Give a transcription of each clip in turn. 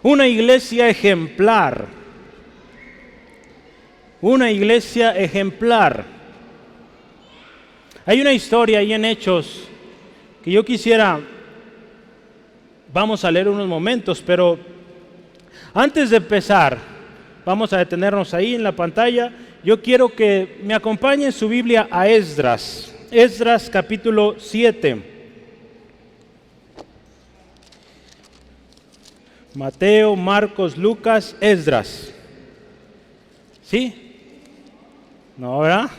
Una iglesia ejemplar. Una iglesia ejemplar. Hay una historia ahí en Hechos que yo quisiera, vamos a leer unos momentos, pero antes de empezar, vamos a detenernos ahí en la pantalla. Yo quiero que me acompañe en su Biblia a Esdras. Esdras capítulo 7. Mateo, Marcos, Lucas, Esdras. ¿Sí? ¿No, verdad?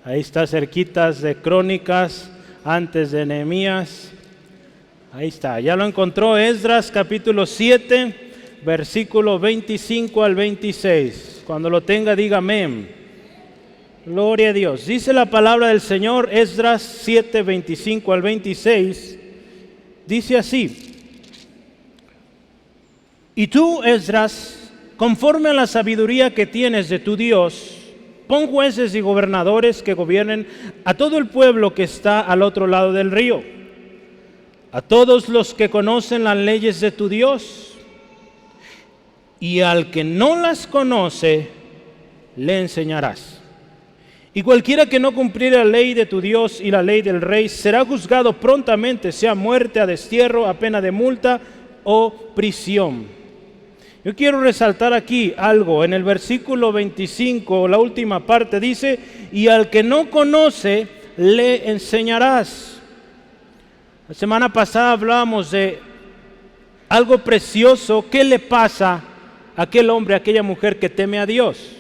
Ahí está cerquitas de Crónicas, antes de Nehemías. Ahí está, ya lo encontró. Esdras capítulo 7, versículo 25 al 26. Cuando lo tenga, diga amén. Gloria a Dios. Dice la palabra del Señor, Esdras 7, 25 al 26. Dice así: Y tú, Esdras, conforme a la sabiduría que tienes de tu Dios, pon jueces y gobernadores que gobiernen a todo el pueblo que está al otro lado del río, a todos los que conocen las leyes de tu Dios, y al que no las conoce, le enseñarás. Y cualquiera que no cumpliere la ley de tu Dios y la ley del rey, será juzgado prontamente, sea muerte, a destierro, a pena de multa o prisión. Yo quiero resaltar aquí algo. En el versículo 25, la última parte dice: y al que no conoce, le enseñarás. La semana pasada hablábamos de algo precioso. ¿Qué le pasa a aquel hombre, a aquella mujer que teme a Dios?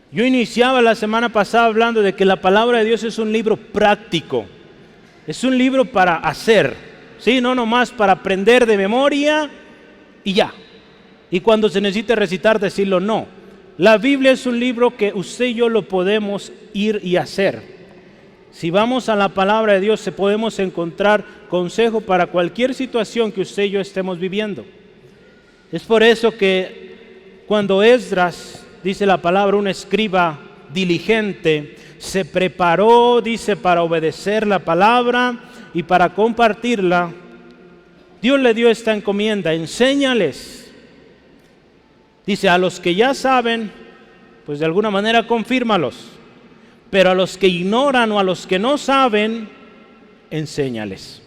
Yo iniciaba la semana pasada hablando de que la palabra de Dios es un libro práctico. Es un libro para hacer, ¿sí? No nomás para aprender de memoria y ya. Y cuando se necesite recitar, decirlo, no. La Biblia es un libro que usted y yo lo podemos ir y hacer. Si vamos a la palabra de Dios, podemos encontrar consejo para cualquier situación que usted y yo estemos viviendo. Es por eso que cuando Esdras, dice la palabra, un escriba diligente, se preparó, dice, para obedecer la palabra y para compartirla, Dios le dio esta encomienda: enséñales. Dice, a los que ya saben, pues de alguna manera confírmalos, pero a los que ignoran o a los que no saben, enséñales.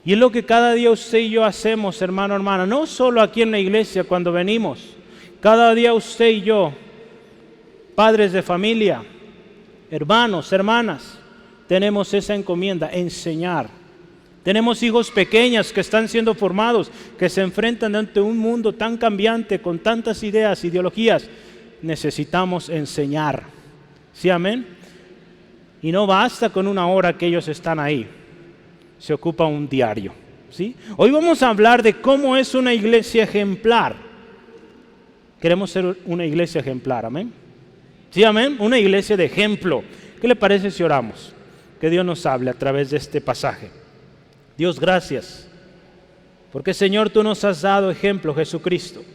Y es lo que cada día usted y yo hacemos, hermano, hermana, no solo aquí en la iglesia cuando venimos. Cada día usted y yo, padres de familia, hermanos, hermanas, tenemos esa encomienda: enseñar. Tenemos hijos pequeños que están siendo formados, que se enfrentan ante un mundo tan cambiante, con tantas ideas, ideologías. Necesitamos enseñar. ¿Sí, amén? Y no basta con una hora que ellos están ahí. Se ocupa un diario. ¿Sí? Hoy vamos a hablar de cómo es una iglesia ejemplar. Queremos ser una iglesia ejemplar, amén. ¿Sí, amén? Una iglesia de ejemplo. ¿Qué le parece si oramos? Que Dios nos hable a través de este pasaje. Dios, gracias, porque Señor, tú nos has dado ejemplo, Jesucristo,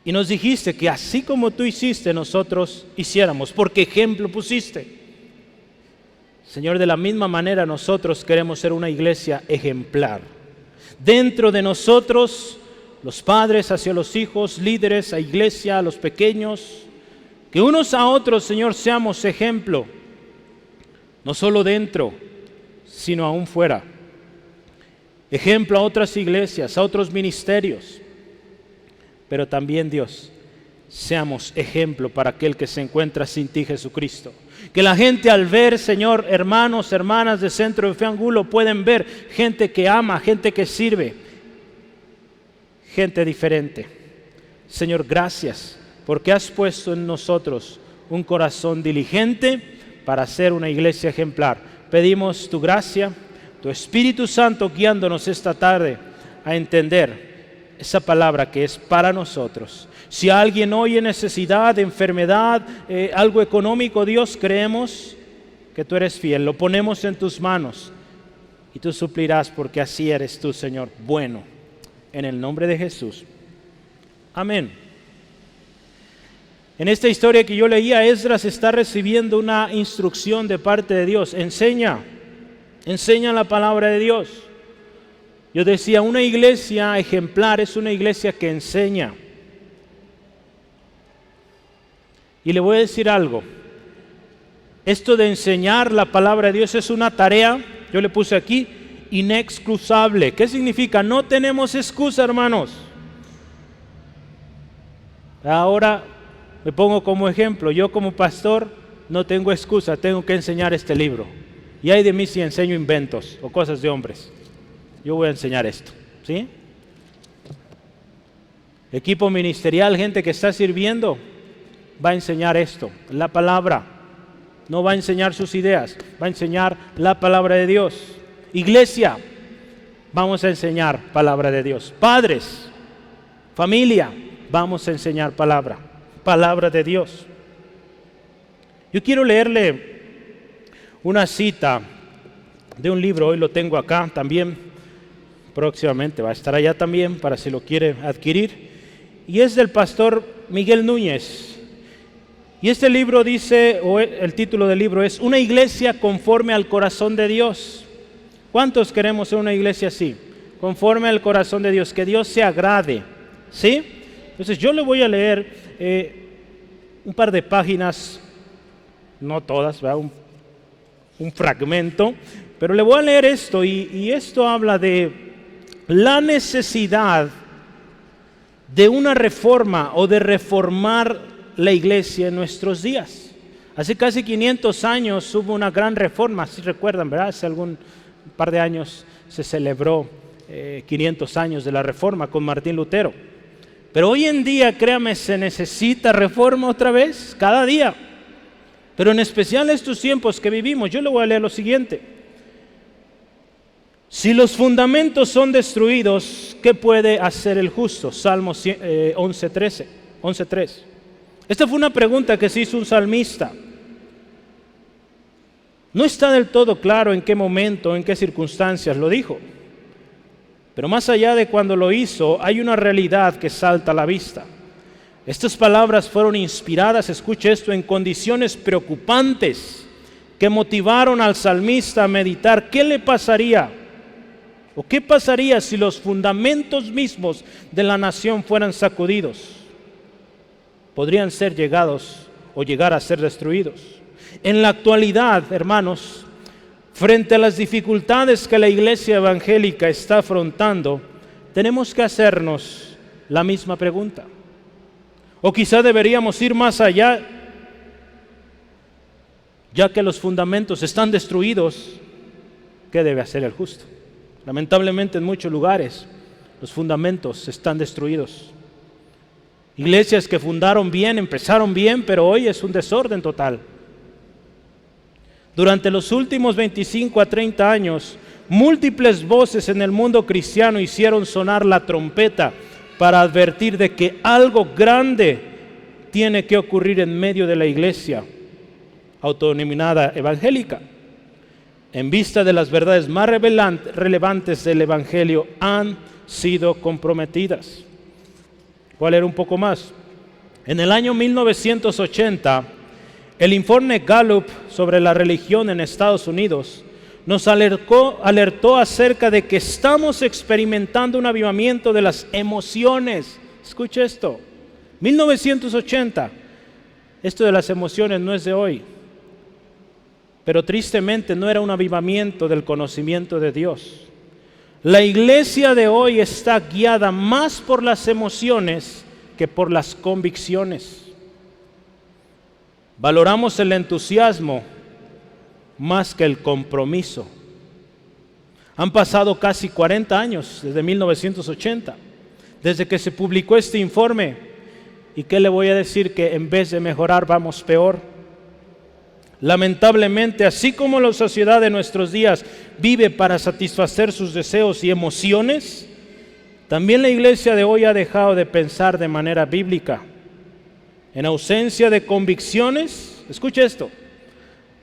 y nos dijiste que así como tú hiciste, nosotros hiciéramos, porque ejemplo pusiste. Señor, de la misma manera nosotros queremos ser una iglesia ejemplar. Dentro de nosotros, los padres hacia los hijos, líderes a iglesia, a los pequeños, que unos a otros, Señor, seamos ejemplo, no solo dentro, sino aún fuera. Ejemplo a otras iglesias, a otros ministerios, pero también, Dios, seamos ejemplo para aquel que se encuentra sin ti, Jesucristo. Que la gente al ver, Señor, hermanos, hermanas de Centro de Fe Angulo, pueden ver gente que ama, gente que sirve, gente diferente. Señor, gracias, porque has puesto en nosotros un corazón diligente para ser una iglesia ejemplar. Pedimos tu gracia, tu Espíritu Santo guiándonos esta tarde a entender esa palabra que es para nosotros. Si alguien hoy en necesidad, enfermedad, algo económico, Dios, creemos que tú eres fiel. Lo ponemos en tus manos y tú suplirás, porque así eres tú, Señor, bueno. En el nombre de Jesús. Amén. En esta historia que yo leía, Esdras está recibiendo una instrucción de parte de Dios. Enseña la palabra de Dios. Yo decía, una iglesia ejemplar es una iglesia que enseña. Y le voy a decir algo. Esto de enseñar la palabra de Dios es una tarea, yo le puse aquí, inexcusable. ¿Qué significa? No tenemos excusa, hermanos. Ahora me pongo como ejemplo. Yo como pastor no tengo excusa, tengo que enseñar este libro. Y hay de mí si enseño inventos o cosas de hombres. Yo voy a enseñar esto, ¿sí? Equipo ministerial, gente que está sirviendo, va a enseñar esto, la palabra. No va a enseñar sus ideas, va a enseñar la palabra de Dios. Iglesia, vamos a enseñar palabra de Dios. Padres, familia, vamos a enseñar palabra de Dios. Yo quiero leerle una cita de un libro, hoy lo tengo acá también. Próximamente va a estar allá también para si lo quiere adquirir. Y es del pastor Miguel Núñez. Y este libro dice, o el título del libro es Una iglesia conforme al corazón de Dios. ¿Cuántos queremos ser una iglesia así? Conforme al corazón de Dios, que Dios se agrade. ¿Sí? Entonces yo le voy a leer un par de páginas, no todas, ¿verdad? Un fragmento, pero le voy a leer esto y esto habla de la necesidad de una reforma o de reformar la iglesia en nuestros días. Hace casi 500 años hubo una gran reforma, si recuerdan, ¿verdad? Hace algún par de años se celebró 500 años de la reforma con Martín Lutero. Pero hoy en día, créame, se necesita reforma otra vez, cada día. Pero en especial estos tiempos que vivimos, yo le voy a leer lo siguiente. Si los fundamentos son destruidos, ¿qué puede hacer el justo? Salmo 11:3. Esta fue una pregunta que se hizo un salmista. No está del todo claro en qué momento, en qué circunstancias lo dijo. Pero más allá de cuando lo hizo, hay una realidad que salta a la vista. Estas palabras fueron inspiradas, escuche esto, en condiciones preocupantes que motivaron al salmista a meditar qué le pasaría. ¿O qué pasaría si los fundamentos mismos de la nación fueran sacudidos? Podrían ser llegados o llegar a ser destruidos. En la actualidad, hermanos, frente a las dificultades que la iglesia evangélica está afrontando, tenemos que hacernos la misma pregunta. O quizá deberíamos ir más allá, ya que los fundamentos están destruidos, ¿qué debe hacer el justo? Lamentablemente en muchos lugares los fundamentos están destruidos. Iglesias que fundaron bien, empezaron bien, pero hoy es un desorden total. Durante los últimos 25 a 30 años, múltiples voces en el mundo cristiano hicieron sonar la trompeta para advertir de que algo grande tiene que ocurrir en medio de la iglesia autodenominada evangélica. En vista de las verdades más relevantes del Evangelio, han sido comprometidas. ¿Cuál era un poco más? En el año 1980, el informe Gallup sobre la religión en Estados Unidos nos alertó acerca de que estamos experimentando un avivamiento de las emociones. Escuche esto, 1980. Esto de las emociones no es de hoy. Pero tristemente no era un avivamiento del conocimiento de Dios. La iglesia de hoy está guiada más por las emociones que por las convicciones. Valoramos el entusiasmo más que el compromiso. Han pasado casi 40 años desde 1980, desde que se publicó este informe. ¿Y qué le voy a decir? Que en vez de mejorar vamos peor. Lamentablemente, así como la sociedad de nuestros días vive para satisfacer sus deseos y emociones, también la iglesia de hoy ha dejado de pensar de manera bíblica. En ausencia de convicciones, escuche esto,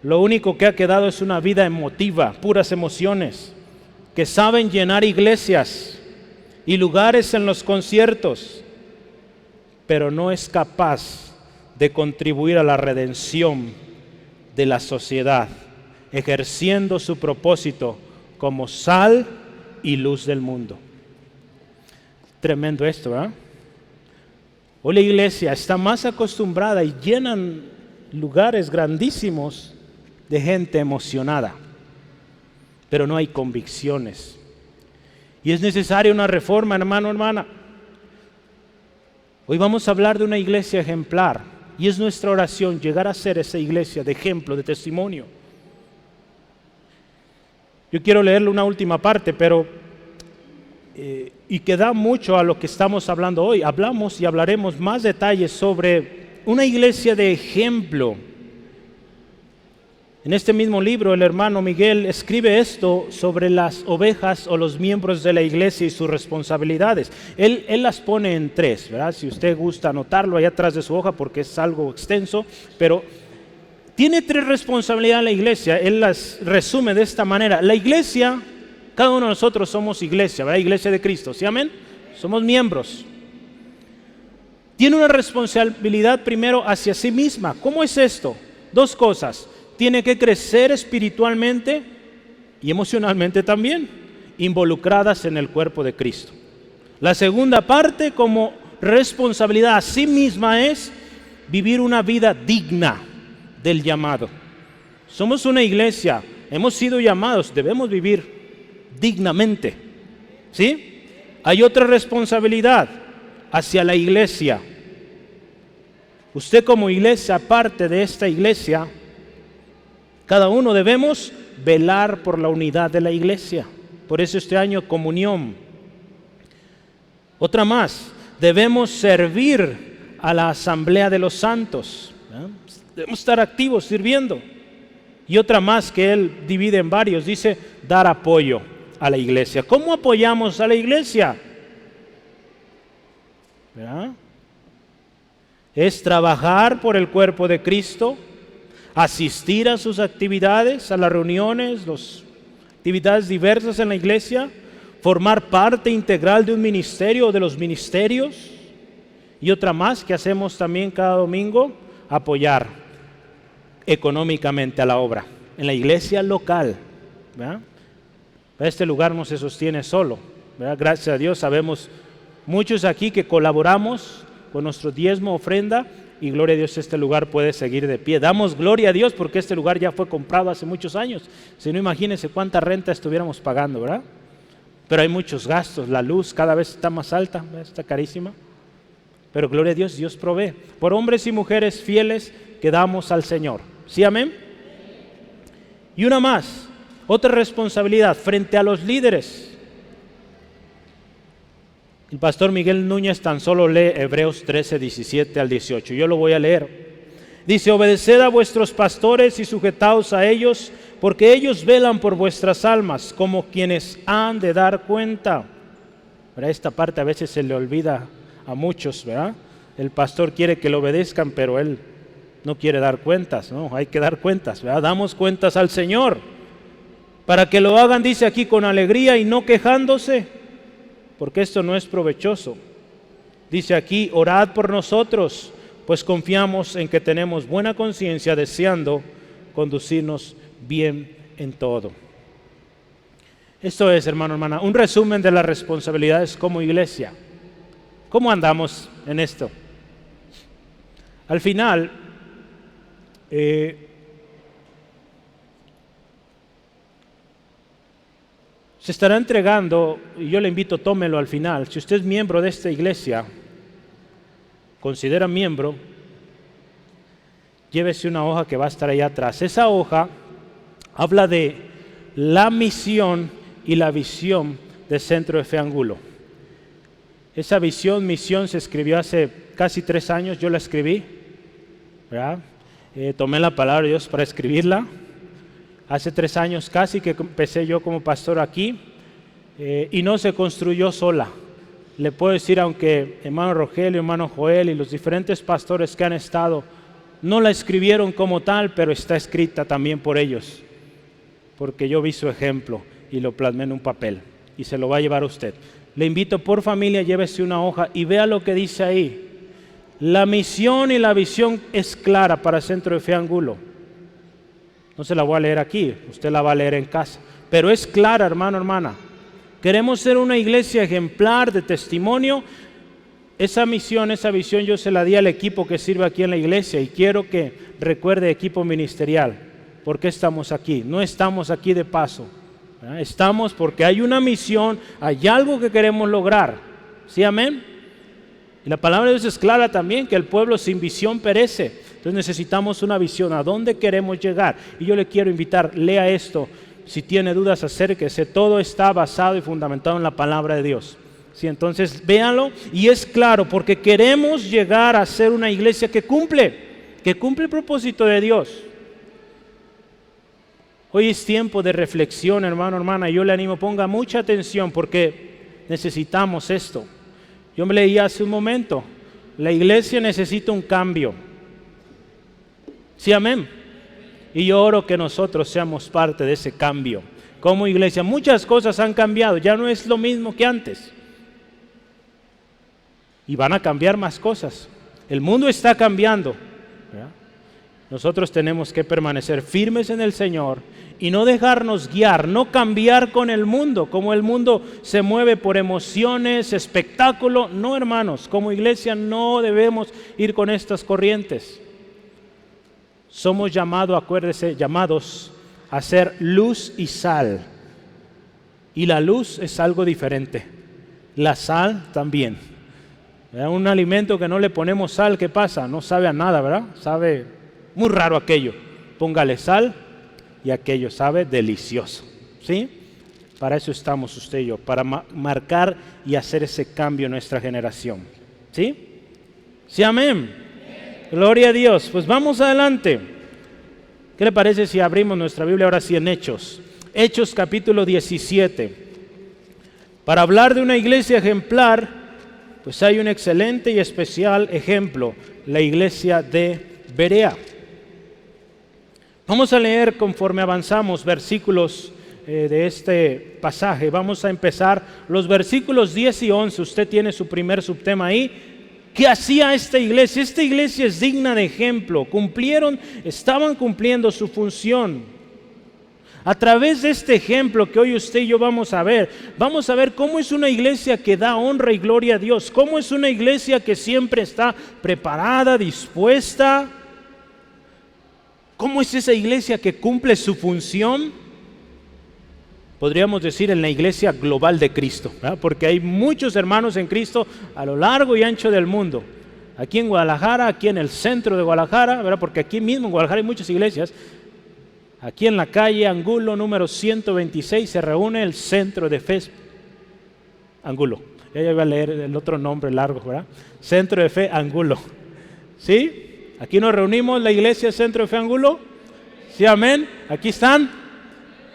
lo único que ha quedado es una vida emotiva, puras emociones, que saben llenar iglesias y lugares en los conciertos, pero no es capaz de contribuir a la redención de la sociedad, ejerciendo su propósito como sal y luz del mundo. Tremendo esto, ¿verdad? Hoy la iglesia está más acostumbrada y llenan lugares grandísimos de gente emocionada, pero no hay convicciones. Y es necesaria una reforma, hermano, hermana. Hoy vamos a hablar de una iglesia ejemplar y es nuestra oración llegar a ser esa iglesia de ejemplo, de testimonio. Yo quiero leerle una última parte, pero y que da mucho a lo que estamos hablando hoy. Hablamos y hablaremos más detalles sobre una iglesia de ejemplo. En este mismo libro el hermano Miguel escribe esto sobre las ovejas o los miembros de la iglesia y sus responsabilidades. Él las pone en 3, ¿verdad? Si usted gusta anotarlo allá atrás de su hoja porque es algo extenso, pero tiene 3 responsabilidades la iglesia. Él las resume de esta manera. La iglesia, cada uno de nosotros somos iglesia, ¿verdad? Iglesia de Cristo, ¿sí? Amén. Somos miembros. Tiene una responsabilidad primero hacia sí misma. ¿Cómo es esto? 2 cosas. Tiene que crecer espiritualmente y emocionalmente también, involucradas en el cuerpo de Cristo. La segunda parte, como responsabilidad a sí misma, es vivir una vida digna del llamado. Somos una iglesia, hemos sido llamados, debemos vivir dignamente. ¿Sí? Hay otra responsabilidad hacia la iglesia. Usted como iglesia, parte de esta iglesia, cada uno debemos velar por la unidad de la iglesia. Por eso este año comunión. Otra más, debemos servir a la asamblea de los santos. Debemos estar activos sirviendo. Y otra más que él divide en varios, dice dar apoyo a la iglesia. ¿Cómo apoyamos a la iglesia? ¿Verdad? Es trabajar por el cuerpo de Cristo, asistir a sus actividades, a las reuniones, las actividades diversas en la iglesia, formar parte integral de un ministerio o de los ministerios. Y otra más que hacemos también cada domingo, apoyar económicamente a la obra en la iglesia local, ¿verdad? Este lugar no se sostiene solo, ¿verdad? Gracias a Dios sabemos muchos aquí que colaboramos con nuestro diezmo, ofrenda, y gloria a Dios este lugar puede seguir de pie. Damos gloria a Dios porque este lugar ya fue comprado hace muchos años. Si no, imagínense cuánta renta estuviéramos pagando, ¿verdad? Pero hay muchos gastos, la luz cada vez está más alta, ¿verdad? Está carísima. Pero gloria a Dios, Dios provee por hombres y mujeres fieles que damos al Señor. ¿Sí, amén? Y una más, otra responsabilidad frente a los líderes. El pastor Miguel Núñez tan solo lee Hebreos 13, 17 al 18. Yo lo voy a leer. Dice: obedeced a vuestros pastores y sujetaos a ellos, porque ellos velan por vuestras almas, como quienes han de dar cuenta. ¿Verdad? Esta parte a veces se le olvida a muchos, ¿verdad? El pastor quiere que le obedezcan, pero él no quiere dar cuentas, ¿no? Hay que dar cuentas, ¿verdad? Damos cuentas al Señor. Para que lo hagan, dice aquí, con alegría y no quejándose, porque esto no es provechoso. Dice aquí: orad por nosotros, pues confiamos en que tenemos buena conciencia, deseando conducirnos bien en todo. Esto es, hermano, hermana, un resumen de las responsabilidades como iglesia. ¿Cómo andamos en esto? Al final, se estará entregando, y yo le invito, tómelo al final. Si usted es miembro de esta iglesia, considera miembro, llévese una hoja que va a estar allá atrás. Esa hoja habla de la misión y la visión del Centro de Fe Angulo. Esa visión, misión se escribió hace casi 3 años, yo la escribí, ¿verdad? Tomé la palabra de Dios para escribirla. Hace 3 años casi que empecé yo como pastor aquí, y no se construyó sola. Le puedo decir, aunque hermano Rogelio, hermano Joel y los diferentes pastores que han estado, no la escribieron como tal, pero está escrita también por ellos, porque yo vi su ejemplo y lo plasmé en un papel, y se lo va a llevar a usted. Le invito, por familia, llévese una hoja y vea lo que dice ahí. La misión y la visión es clara para Centro de Fe Angulo. No se la voy a leer aquí, usted la va a leer en casa. Pero es clara, hermano, hermana. Queremos ser una iglesia ejemplar de testimonio. Esa misión, esa visión yo se la di al equipo que sirve aquí en la iglesia y quiero que recuerde equipo ministerial. ¿Por qué estamos aquí? No estamos aquí de paso, ¿verdad? Estamos porque hay una misión, hay algo que queremos lograr. ¿Sí, amén? Y la palabra de Dios es clara también, que el pueblo sin visión perece. Entonces necesitamos una visión, a dónde queremos llegar. Y yo le quiero invitar, lea esto. Si tiene dudas, acérquese. Todo está basado y fundamentado en la palabra de Dios. Sí, entonces véanlo y es claro, porque queremos llegar a ser una iglesia que cumple el propósito de Dios. Hoy es tiempo de reflexión, hermano, hermana. Yo le animo, ponga mucha atención porque necesitamos esto. Yo me leí hace un momento, la iglesia necesita un cambio. Sí, amén. Y yo oro que nosotros seamos parte de ese cambio. Como iglesia, muchas cosas han cambiado, ya no es lo mismo que antes. Y van a cambiar más cosas. El mundo está cambiando, ¿verdad? Nosotros tenemos que permanecer firmes en el Señor y no dejarnos guiar, no cambiar con el mundo, como el mundo se mueve por emociones, espectáculo. No, hermanos, como iglesia no debemos ir con estas corrientes. Somos llamados, acuérdese, llamados a ser luz y sal. Y la luz es algo diferente. La sal también. Un alimento que no le ponemos sal, ¿qué pasa? No sabe a nada, ¿verdad? Sabe muy raro aquello. Póngale sal y aquello sabe delicioso. ¿Sí? Para eso estamos usted y yo, para marcar y hacer ese cambio en nuestra generación. ¿Sí? Sí, amén. Gloria a Dios. Pues vamos adelante. ¿Qué le parece si abrimos nuestra Biblia ahora sí en Hechos? Hechos capítulo 17. Para hablar de una iglesia ejemplar, pues hay un excelente y especial ejemplo, la iglesia de Berea. Vamos a leer conforme avanzamos versículos de este pasaje. Vamos a empezar los versículos 10 y 11. Usted tiene su primer subtema ahí. ¿Qué hacía esta iglesia? Esta iglesia es digna de ejemplo. Estaban cumpliendo su función. A través de este ejemplo que hoy usted y yo vamos a ver cómo es una iglesia que da honra y gloria a Dios, cómo es una iglesia que siempre está preparada, dispuesta, cómo es esa iglesia que cumple su función. Podríamos decir en la iglesia global de Cristo, ¿verdad? Porque hay muchos hermanos en Cristo a lo largo y ancho del mundo. Aquí en Guadalajara, aquí en el centro de Guadalajara, ¿verdad? Porque aquí mismo en Guadalajara hay muchas iglesias. Aquí en la calle Angulo número 126 se reúne el Centro de Fe Angulo. Ya iba a leer el otro nombre largo, ¿verdad? Centro de Fe Angulo. ¿Sí? Aquí nos reunimos, la iglesia Centro de Fe Angulo. ¿Sí, amén? Aquí están.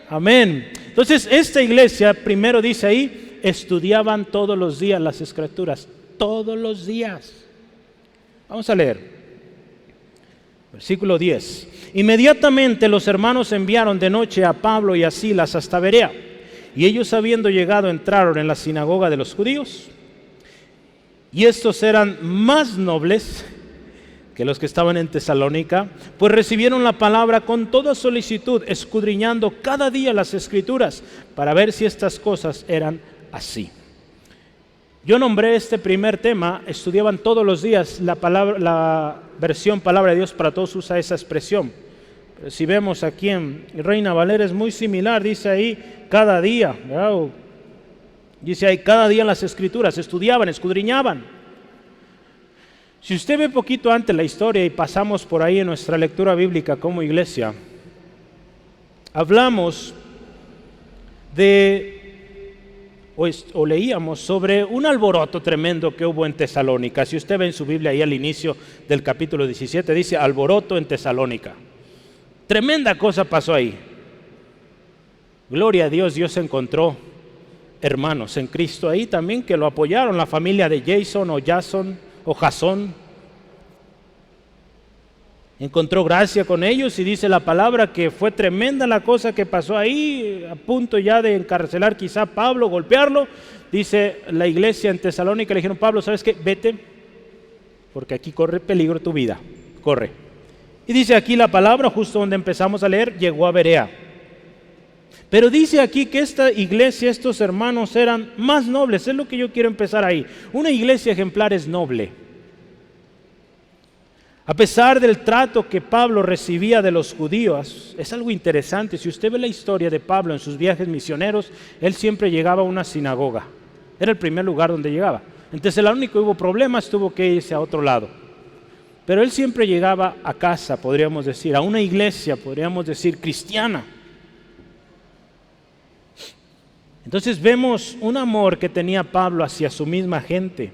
Amén. Entonces, esta iglesia, primero dice ahí, estudiaban todos los días las Escrituras. Todos los días. Vamos a leer. Versículo 10. Inmediatamente los hermanos enviaron de noche a Pablo y a Silas hasta Berea. Y ellos, habiendo llegado, entraron en la sinagoga de los judíos. Y estos eran más nobles que los que estaban en Tesalónica, pues recibieron la palabra con toda solicitud, escudriñando cada día las Escrituras para ver si estas cosas eran así. Yo nombré este primer tema, estudiaban todos los días. La versión Palabra de Dios para Todos usa esa expresión. Pero si vemos aquí en Reina Valera es muy similar, dice ahí cada día, ¿verdad? Dice ahí cada día las Escrituras, estudiaban, escudriñaban. Si usted ve poquito antes la historia y pasamos por ahí en nuestra lectura bíblica como iglesia, hablamos o leíamos sobre un alboroto tremendo que hubo en Tesalónica. Si usted ve en su Biblia ahí al inicio del capítulo 17, dice alboroto en Tesalónica. Tremenda cosa pasó ahí. Gloria a Dios, Dios encontró hermanos en Cristo ahí también que lo apoyaron, la familia de Jason o Jasón. Encontró gracia con ellos y dice la palabra que fue tremenda la cosa que pasó ahí, a punto ya de encarcelar quizá a Pablo, golpearlo. Dice la iglesia en Tesalónica, le dijeron, Pablo, ¿sabes qué? Vete, porque aquí corre peligro tu vida, corre. Y dice aquí la palabra, justo donde empezamos a leer, llegó a Berea. Pero dice aquí que esta iglesia, estos hermanos eran más nobles. Es lo que yo quiero empezar ahí. Una iglesia ejemplar es noble. A pesar del trato que Pablo recibía de los judíos, es algo interesante. Si usted ve la historia de Pablo en sus viajes misioneros, él siempre llegaba a una sinagoga. Era el primer lugar donde llegaba. En Tesalónica hubo problemas, tuvo que irse a otro lado. Pero él siempre llegaba a casa, podríamos decir, a una iglesia, podríamos decir, cristiana. Entonces vemos un amor que tenía Pablo hacia su misma gente,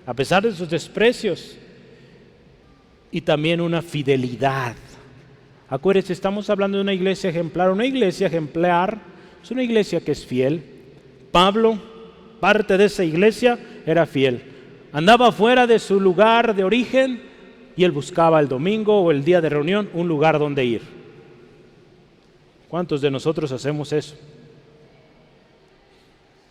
a pesar de sus desprecios. Y también una fidelidad. Acuérdense, estamos hablando de una iglesia ejemplar. Una iglesia ejemplar es una iglesia que es fiel. Pablo, parte de esa iglesia, era fiel. Andaba fuera de su lugar de origen y él buscaba el domingo o el día de reunión un lugar donde ir. ¿Cuántos de nosotros hacemos eso?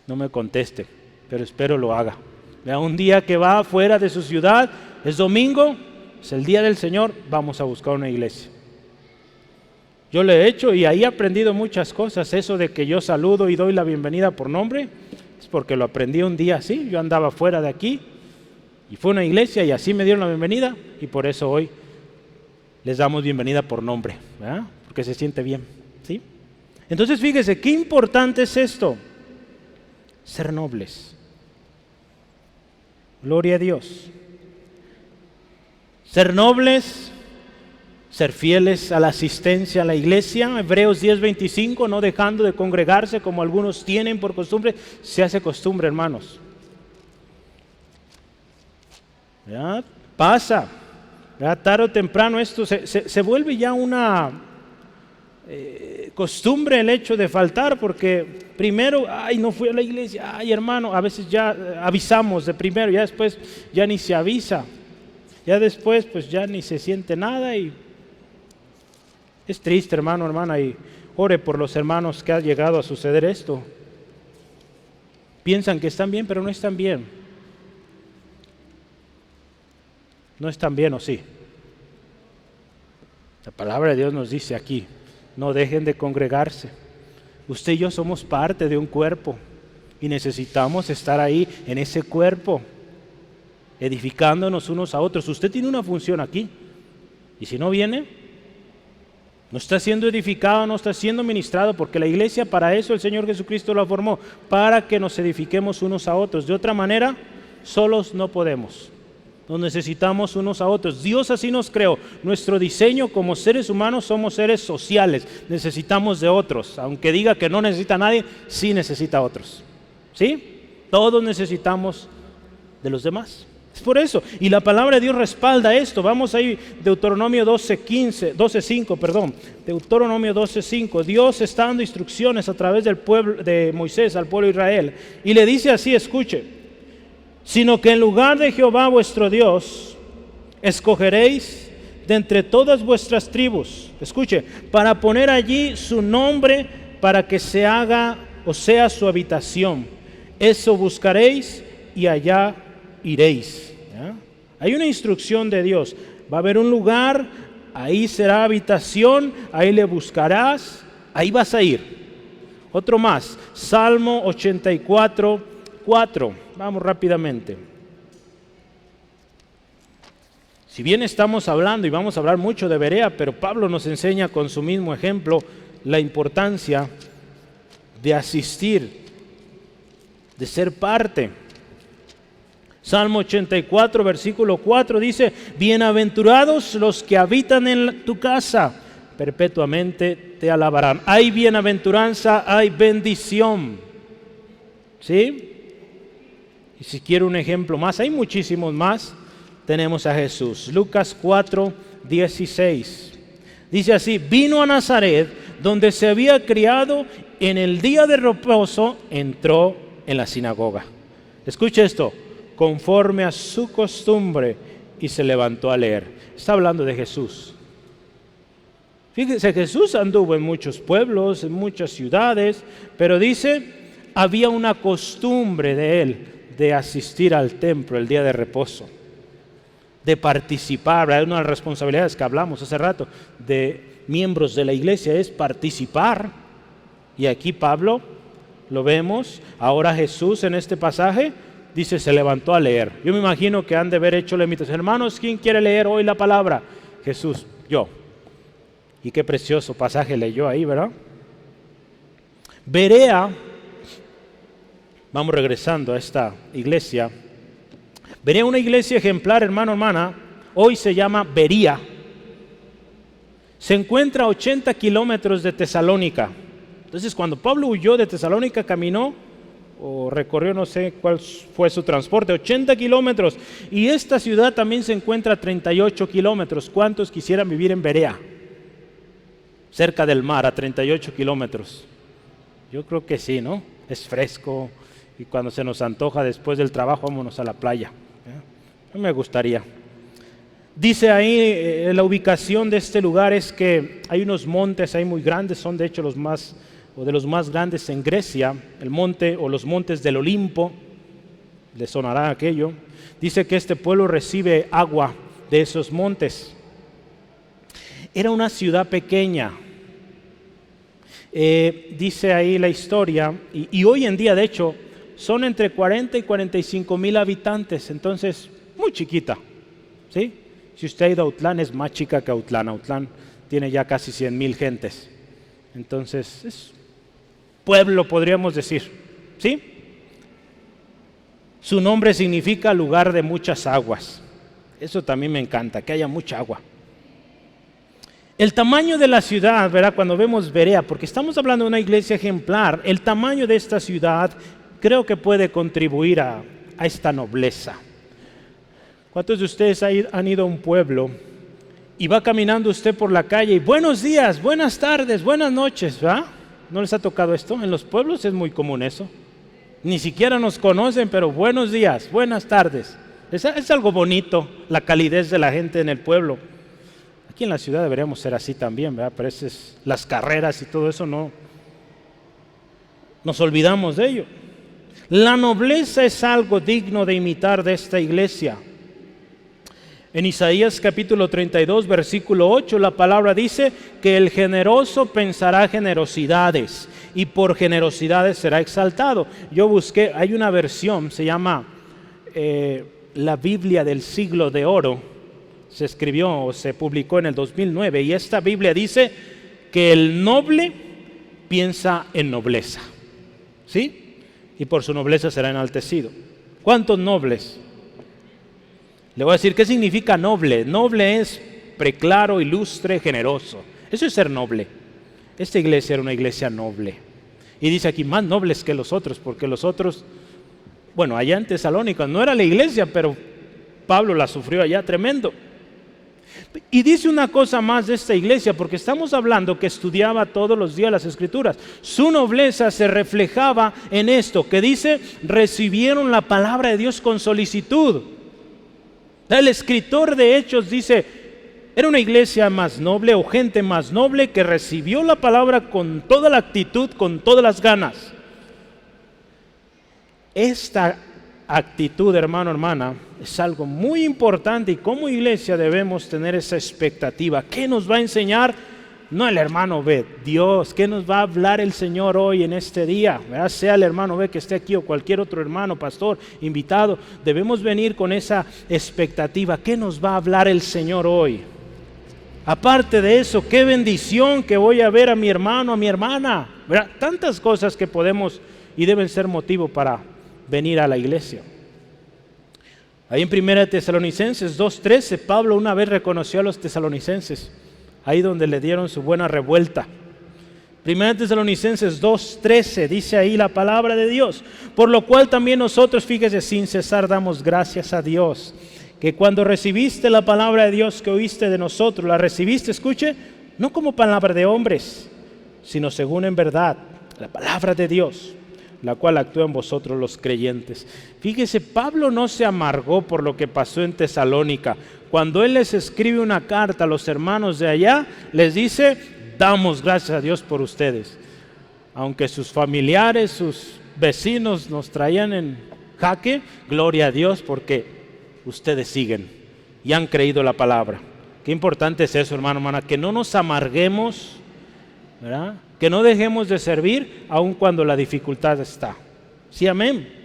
No me conteste, pero espero lo haga. Vea, un día que va fuera de su ciudad, es domingo, es el día del Señor, vamos a buscar una iglesia. Yo lo he hecho y ahí he aprendido muchas cosas. Eso de que yo saludo y doy la bienvenida por nombre, es porque lo aprendí un día así. Yo andaba fuera de aquí y fue a una iglesia y así me dieron la bienvenida, y por eso hoy les damos bienvenida por nombre, ¿verdad? Porque se siente bien, ¿sí? Entonces fíjese, qué importante es esto, ser nobles. Gloria a Dios. Ser nobles, ser fieles a la asistencia a la iglesia. Hebreos 10:25, no dejando de congregarse como algunos tienen por costumbre. Se hace costumbre, hermanos. ¿Ya? Pasa. ¿Ya? Tarde o temprano esto se vuelve ya una costumbre, el hecho de faltar, porque primero, ay, no fui a la iglesia, ay, hermano, a veces ya avisamos de primero, ya después ya ni se avisa. Ya después, pues ya ni se siente nada y es triste, hermano, hermana, y ore por los hermanos que ha llegado a suceder esto. Piensan que están bien, pero no están bien. No están bien, ¿o sí? La palabra de Dios nos dice aquí, no dejen de congregarse. Usted y yo somos parte de un cuerpo y necesitamos estar ahí en ese cuerpo, edificándonos unos a otros. Usted tiene una función aquí, y si no viene, no está siendo edificado, no está siendo ministrado, porque la iglesia, para eso el Señor Jesucristo la formó, para que nos edifiquemos unos a otros. De otra manera, solos no podemos. Nos necesitamos unos a otros. Dios así nos creó. Nuestro diseño como seres humanos, somos seres sociales. Necesitamos de otros. Aunque diga que no necesita a nadie, sí necesita a otros. ¿Sí? Todos necesitamos de los demás. Es por eso. Y la palabra de Dios respalda esto. Vamos ahí, Deuteronomio 12:5. Deuteronomio 12:5. Dios está dando instrucciones a través del pueblo de Moisés al pueblo de Israel. Y le dice así, escuche. Sino que en lugar de Jehová vuestro Dios, escogeréis de entre todas vuestras tribus, escuche, para poner allí su nombre, para que se haga o sea su habitación. Eso buscaréis y allá iréis. ¿Ya? Hay una instrucción de Dios. Va a haber un lugar, ahí será habitación, ahí le buscarás, ahí vas a ir. Otro más, Salmo 84:4. Vamos rápidamente. Si bien estamos hablando y vamos a hablar mucho de Berea, pero Pablo nos enseña con su mismo ejemplo la importancia de asistir, de ser parte. Salmo 84, versículo 4 dice, bienaventurados los que habitan en tu casa, perpetuamente te alabarán. Hay bienaventuranza, hay bendición. ¿Sí? Y si quiere un ejemplo más, hay muchísimos más. Tenemos a Jesús. Lucas 4:16. Dice así, vino a Nazaret, donde se había criado, en el día de reposo entró en la sinagoga. Escuche esto, conforme a su costumbre, y se levantó a leer. Está hablando de Jesús. Fíjese, Jesús anduvo en muchos pueblos, en muchas ciudades, pero dice, había una costumbre de él de asistir al templo el día de reposo, de participar. Hay una de las responsabilidades que hablamos hace rato de miembros de la iglesia, es participar. Y aquí Pablo, lo vemos, ahora Jesús en este pasaje, dice, se levantó a leer. Yo me imagino que han de haber hecho la invitación. Hermanos, ¿quién quiere leer hoy la palabra? Jesús, yo. Y qué precioso pasaje leyó ahí, ¿verdad? Berea, vamos regresando a esta iglesia. Berea, una iglesia ejemplar, hermano, hermana, hoy se llama Berea. Se encuentra a 80 kilómetros de Tesalónica. Entonces, cuando Pablo huyó de Tesalónica, caminó o recorrió, no sé cuál fue su transporte, 80 kilómetros. Y esta ciudad también se encuentra a 38 kilómetros. ¿Cuántos quisieran vivir en Berea? Cerca del mar, a 38 kilómetros. Yo creo que sí, ¿no? Es fresco y cuando se nos antoja después del trabajo, vámonos a la playa. Me gustaría. Dice ahí, la ubicación de este lugar es que hay unos montes ahí muy grandes, son de hecho los más grandes en Grecia, el monte o los montes del Olimpo, les sonará aquello. Dice que este pueblo recibe agua de esos montes. Era una ciudad pequeña. Dice ahí la historia, y hoy en día de hecho son entre 40 y 45 mil habitantes, entonces muy chiquita, ¿sí? Si usted ha ido a Autlán, es más chica que Autlán. Autlán tiene ya casi 100,000 gentes, entonces es pueblo, podríamos decir, ¿sí? Su nombre significa lugar de muchas aguas. Eso también me encanta, que haya mucha agua. El tamaño de la ciudad, ¿verdad? Cuando vemos Berea, porque estamos hablando de una iglesia ejemplar, el tamaño de esta ciudad creo que puede contribuir a esta nobleza. ¿Cuántos de ustedes han ido a un pueblo y va caminando usted por la calle y buenos días, buenas tardes, buenas noches, ¿verdad? ¿No les ha tocado esto? En los pueblos es muy común eso. Ni siquiera nos conocen, pero buenos días, buenas tardes. Es algo bonito, la calidez de la gente en el pueblo. Aquí en la ciudad deberíamos ser así también, ¿verdad? Pero las carreras y todo eso no nos olvidamos de ello. La nobleza es algo digno de imitar de esta iglesia. En Isaías capítulo 32, versículo 8, la palabra dice que el generoso pensará generosidades y por generosidades será exaltado. Yo busqué, hay una versión, se llama la Biblia del siglo de oro. Se escribió o se publicó en el 2009 y esta Biblia dice que el noble piensa en nobleza, ¿sí? Y por su nobleza será enaltecido. ¿Cuántos nobles? Le voy a decir qué significa noble. Noble es preclaro, ilustre, generoso. Eso es ser noble. Esta iglesia era una iglesia noble. Y dice aquí, más nobles que los otros, porque los otros, bueno, allá en Tesalónica no era la iglesia, pero Pablo la sufrió allá tremendo. Y dice una cosa más de esta iglesia, porque estamos hablando que estudiaba todos los días las Escrituras. Su nobleza se reflejaba en esto, que dice, recibieron la palabra de Dios con solicitud. El escritor de Hechos dice, era una iglesia más noble o gente más noble que recibió la palabra con toda la actitud, con todas las ganas. Esta actitud, hermano, hermana, es algo muy importante y como iglesia debemos tener esa expectativa. ¿Qué nos va a enseñar? No el hermano B, Dios. ¿Qué nos va a hablar el Señor hoy en este día? ¿Verdad? Sea el hermano B que esté aquí o cualquier otro hermano, pastor, invitado, debemos venir con esa expectativa. ¿Qué nos va a hablar el Señor hoy? Aparte de eso, qué bendición que voy a ver a mi hermano, a mi hermana. ¿Verdad? Tantas cosas que podemos y deben ser motivo para venir a la iglesia. Ahí en 1 Tesalonicenses 2:13, Pablo una vez reconoció a los tesalonicenses, ahí donde le dieron su buena revuelta. 1 Tesalonicenses 2:13 dice ahí la palabra de Dios, por lo cual también nosotros, fíjese, sin cesar damos gracias a Dios, que cuando recibiste la palabra de Dios que oíste de nosotros, la recibiste, escuche, no como palabra de hombres, sino según en verdad, la palabra de Dios, la cual actúa en vosotros los creyentes. Fíjese, Pablo no se amargó por lo que pasó en Tesalónica. Cuando él les escribe una carta a los hermanos de allá, les dice, damos gracias a Dios por ustedes. Aunque sus familiares, sus vecinos nos traían en jaque, gloria a Dios porque ustedes siguen y han creído la palabra. Qué importante es eso, hermano, hermana, que no nos amarguemos ¿verdad? Que no dejemos de servir aun cuando la dificultad está. Sí, amén.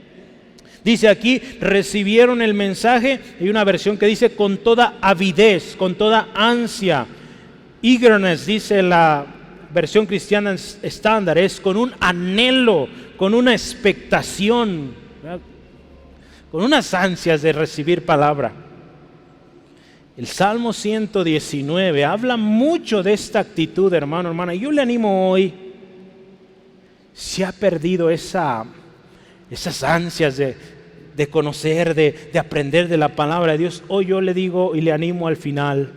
Dice aquí, recibieron el mensaje, y una versión que dice con toda avidez, con toda ansia. Eagerness, dice la versión cristiana estándar, es con un anhelo, con una expectación, ¿verdad? Con unas ansias de recibir palabra. El Salmo 119 habla mucho de esta actitud, hermano, hermana. Yo le animo hoy, si ha perdido esas ansias de conocer, de aprender de la palabra de Dios, hoy yo le digo y le animo al final,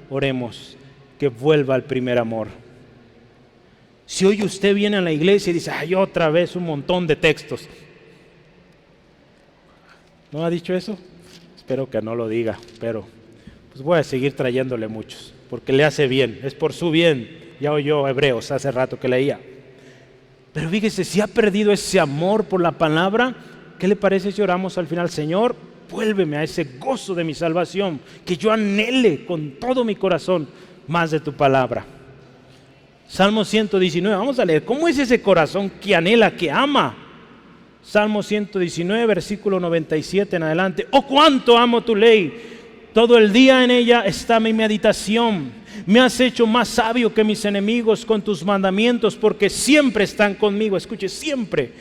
oremos, que vuelva al primer amor. Si hoy usted viene a la iglesia y dice, ay, otra vez un montón de textos. ¿No ha dicho eso? Espero que no lo diga, pero pues voy a seguir trayéndole muchos, porque le hace bien, es por su bien. Ya oyó Hebreos hace rato que leía. Pero fíjese, si ha perdido ese amor por la palabra, ¿qué le parece si oramos al final? Señor, vuélveme a ese gozo de mi salvación, que yo anhele con todo mi corazón más de tu palabra. Salmo 119, vamos a leer, ¿cómo es ese corazón que anhela, que ama? Salmo 119, versículo 97 en adelante. Oh, cuánto amo tu ley. Todo el día en ella está mi meditación. Me has hecho más sabio que mis enemigos con tus mandamientos, porque siempre están conmigo. Escuche, siempre.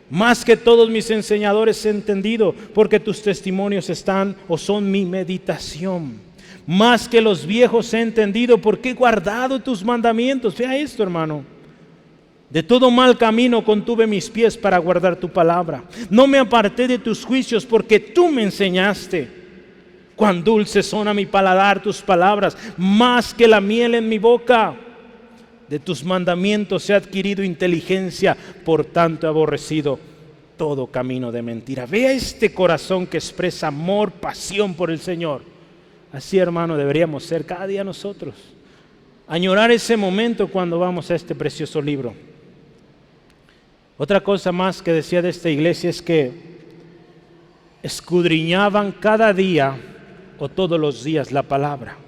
Más que todos mis enseñadores he entendido, porque tus testimonios están o son mi meditación. Más que los viejos he entendido, porque he guardado tus mandamientos. Vea esto, hermano. De todo mal camino contuve mis pies para guardar tu palabra. No me aparté de tus juicios, porque tú me enseñaste. Cuán dulces son a mi paladar tus palabras, más que la miel en mi boca. De tus mandamientos he adquirido inteligencia, por tanto he aborrecido todo camino de mentira. Vea este corazón que expresa amor, pasión por el Señor. Así, hermano, deberíamos ser cada día nosotros. Añorar ese momento cuando vamos a este precioso libro. Otra cosa más que decía de esta iglesia es que escudriñaban cada día o todos los días la palabra.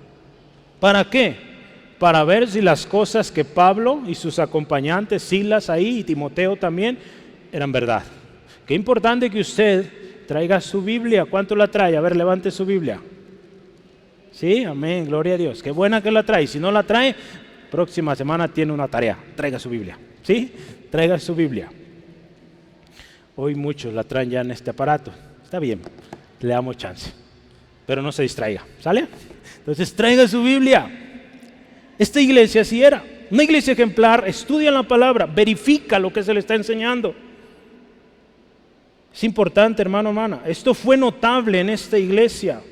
¿Para qué? Para ver si las cosas que Pablo y sus acompañantes, Silas ahí y Timoteo también, eran verdad. Qué importante que usted traiga su Biblia. ¿Cuánto la trae? A ver, levante su Biblia. Sí, amén, gloria a Dios. Qué buena que la trae. Si no la trae, próxima semana tiene una tarea. Traiga su Biblia. ¿Sí? Traiga su Biblia. Hoy muchos la traen ya en este aparato. Está bien, le damos chance. Pero no se distraiga, ¿sale? Entonces traiga su Biblia. Esta iglesia así era, una iglesia ejemplar, estudia la palabra, verifica lo que se le está enseñando. Es importante, hermano, hermana, esto fue notable en esta iglesia.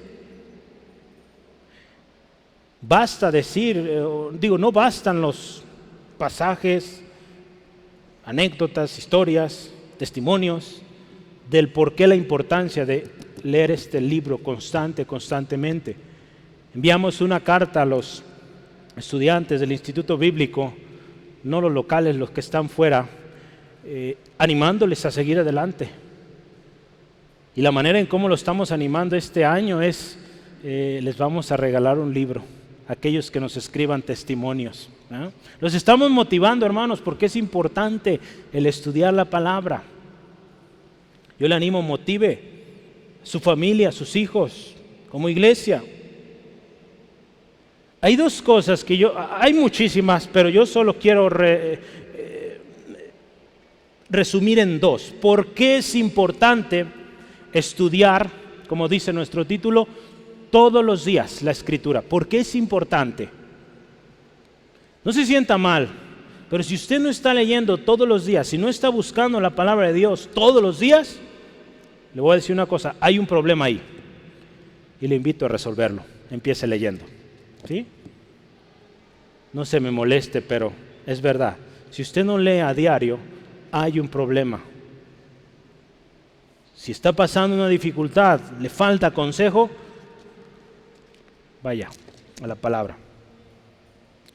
Basta decir, no bastan los pasajes, anécdotas, historias, testimonios del por qué la importancia de leer este libro constantemente. Enviamos una carta a los estudiantes del Instituto Bíblico, no los locales, los que están fuera, animándoles a seguir adelante. Y la manera en cómo lo estamos animando este año es, les vamos a regalar un libro, aquellos que nos escriban testimonios, ¿no? Los estamos motivando, hermanos, porque es importante el estudiar la palabra. Yo le animo, motive su familia, sus hijos, como iglesia. Hay dos cosas que hay muchísimas, pero yo solo quiero resumir en dos. ¿Por qué es importante estudiar, como dice nuestro título, todos los días la Escritura? ¿Por qué es importante? No se sienta mal, pero si usted no está leyendo todos los días, si no está buscando la palabra de Dios todos los días, le voy a decir una cosa, hay un problema ahí y le invito a resolverlo. Empiece leyendo, ¿sí? No se me moleste, pero es verdad. Si usted no lee a diario, hay un problema. Si está pasando una dificultad, le falta consejo, vaya a la palabra.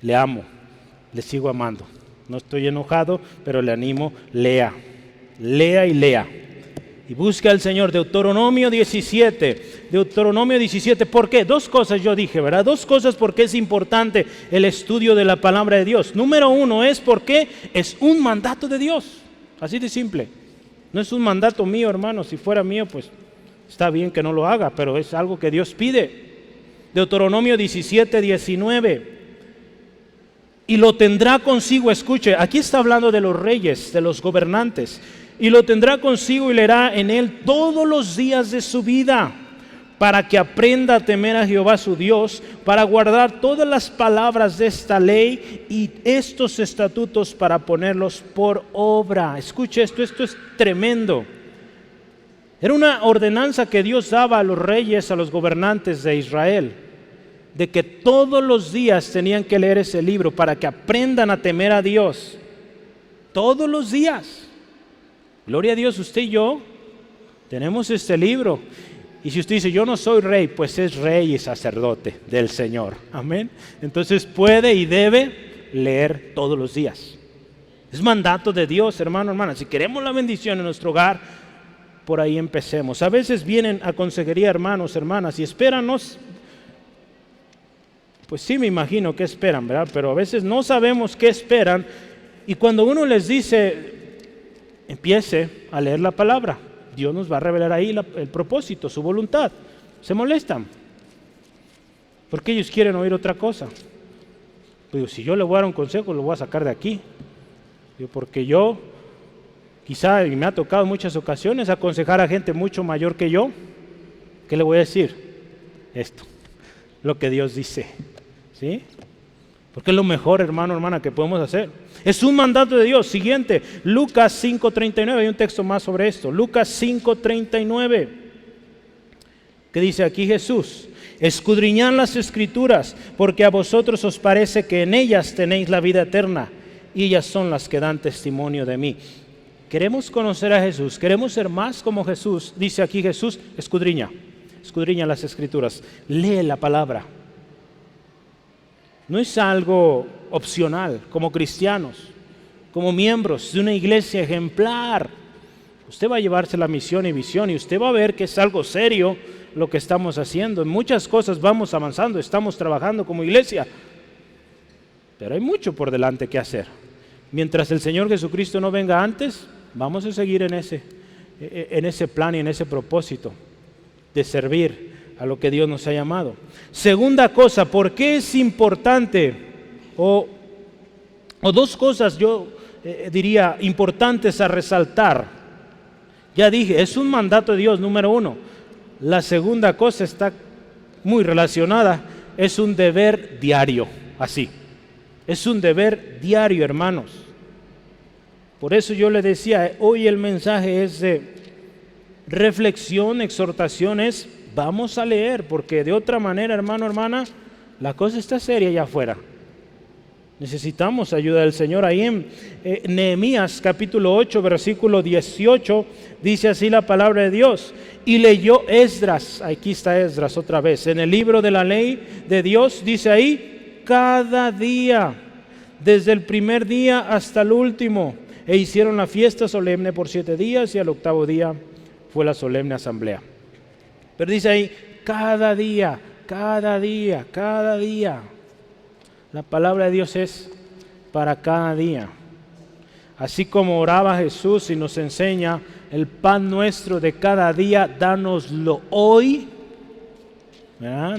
Le amo, le sigo amando. No estoy enojado, pero le animo, lea y lea. y busca al Señor. Deuteronomio 17. Deuteronomio 17. ¿Por qué? Dos cosas yo dije, ¿verdad? Dos cosas porque es importante el estudio de la palabra de Dios. Número uno es porque es un mandato de Dios. Así de simple. No es un mandato mío, hermano. Si fuera mío, pues está bien que no lo haga, pero es algo que Dios pide. Deuteronomio 17, 19. Y lo tendrá consigo, escuche, aquí está hablando de los reyes, de los gobernantes. Y lo tendrá consigo y leerá en él todos los días de su vida, para que aprenda a temer a Jehová su Dios, para guardar todas las palabras de esta ley y estos estatutos para ponerlos por obra. Escuche esto es tremendo. Era una ordenanza que Dios daba a los reyes, a los gobernantes de Israel, de que todos los días tenían que leer ese libro para que aprendan a temer a Dios. Todos los días. Gloria a Dios, usted y yo tenemos este libro. Y si usted dice, yo no soy rey, pues es rey y sacerdote del Señor. Amén. Entonces puede y debe leer todos los días. Es mandato de Dios, hermano, hermana. Si queremos la bendición en nuestro hogar, por ahí empecemos. A veces vienen a consejería hermanos, hermanas, y espéranos. Pues sí, me imagino que esperan, ¿verdad? Pero a veces no sabemos qué esperan. Y cuando uno les dice, empiece a leer la palabra, Dios nos va a revelar ahí el propósito, su voluntad. Se molestan porque ellos quieren oír otra cosa. Digo, si yo le voy a dar un consejo, lo voy a sacar de aquí. Digo, porque yo, quizá, y me ha tocado en muchas ocasiones, aconsejar a gente mucho mayor que yo. ¿Qué le voy a decir? Esto, lo que Dios dice. ¿Sí? Porque es lo mejor, hermano, hermana, que podemos hacer. Es un mandato de Dios. Siguiente, Lucas 5:39, hay un texto más sobre esto. Lucas 5:39, que dice aquí Jesús: escudriñad las Escrituras, porque a vosotros os parece que en ellas tenéis la vida eterna, y ellas son las que dan testimonio de mí. Queremos conocer a Jesús, queremos ser más como Jesús. Dice aquí Jesús, escudriña las Escrituras, lee la palabra. No es algo opcional como cristianos, como miembros de una iglesia ejemplar. Usted va a llevarse la misión y visión y usted va a ver que es algo serio lo que estamos haciendo. En muchas cosas vamos avanzando, estamos trabajando como iglesia, pero hay mucho por delante que hacer. Mientras el Señor Jesucristo no venga antes, vamos a seguir en ese plan y en ese propósito de servir a lo que Dios nos ha llamado. Segunda cosa, ¿por qué es importante? O dos cosas yo diría importantes a resaltar. Ya dije, es un mandato de Dios, número uno. La segunda cosa está muy relacionada, es un deber diario, así. Es un deber diario, hermanos. Por eso yo le decía, hoy el mensaje es de reflexión, exhortación, es vamos a leer, porque de otra manera, hermano, hermana, la cosa está seria allá afuera. Necesitamos ayuda del Señor. Ahí en Nehemías capítulo 8, versículo 18, dice así la palabra de Dios: y leyó Esdras, aquí está Esdras otra vez, en el libro de la ley de Dios, dice ahí, cada día, desde el primer día hasta el último, e hicieron la fiesta solemne por 7 días, y al octavo día fue la solemne asamblea. Pero dice ahí, cada día, cada día, cada día. La palabra de Dios es para cada día. Así como oraba Jesús y nos enseña, el pan nuestro de cada día, dánoslo hoy. ¿Verdad?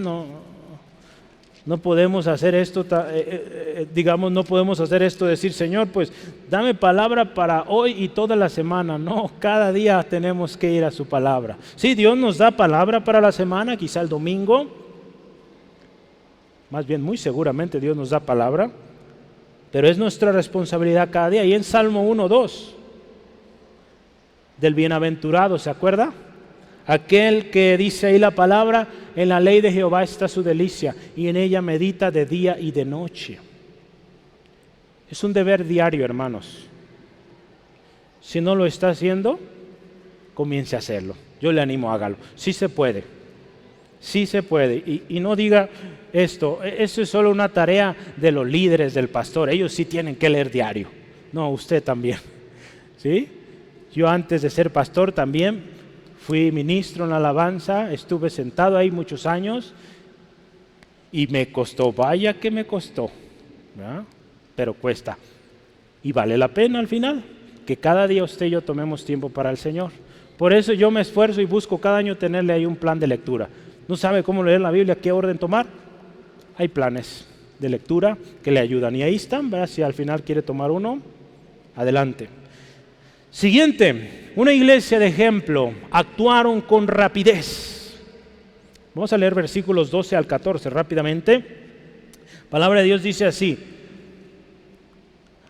No podemos hacer esto, no podemos hacer esto, decir, Señor, pues dame palabra para hoy y toda la semana. No, cada día tenemos que ir a su palabra. Sí, Dios nos da palabra para la semana, quizá el domingo. Más bien, muy seguramente Dios nos da palabra, pero es nuestra responsabilidad cada día. Y en Salmo 1:2, del bienaventurado, ¿se acuerda? Aquel que dice ahí la palabra, en la ley de Jehová está su delicia, y en ella medita de día y de noche. Es un deber diario, hermanos. Si no lo está haciendo, comience a hacerlo. Yo le animo, hágalo. Sí se puede. Sí se puede. Y no diga esto es solo una tarea de los líderes, del pastor. Ellos sí tienen que leer diario. No, usted también. ¿Sí? Yo antes de ser pastor también Fui ministro en la alabanza, estuve sentado ahí muchos años y me costó, vaya que me costó, ¿verdad? Pero cuesta. Y vale la pena al final, que cada día usted y yo tomemos tiempo para el Señor. Por eso yo me esfuerzo y busco cada año tenerle ahí un plan de lectura. ¿No sabe cómo leer la Biblia, qué orden tomar? Hay planes de lectura que le ayudan. Y ahí están, ¿verdad? Si al final quiere tomar uno, adelante. Siguiente, una iglesia de ejemplo, actuaron con rapidez. Vamos a leer versículos 12 al 14 rápidamente. Palabra de Dios dice así: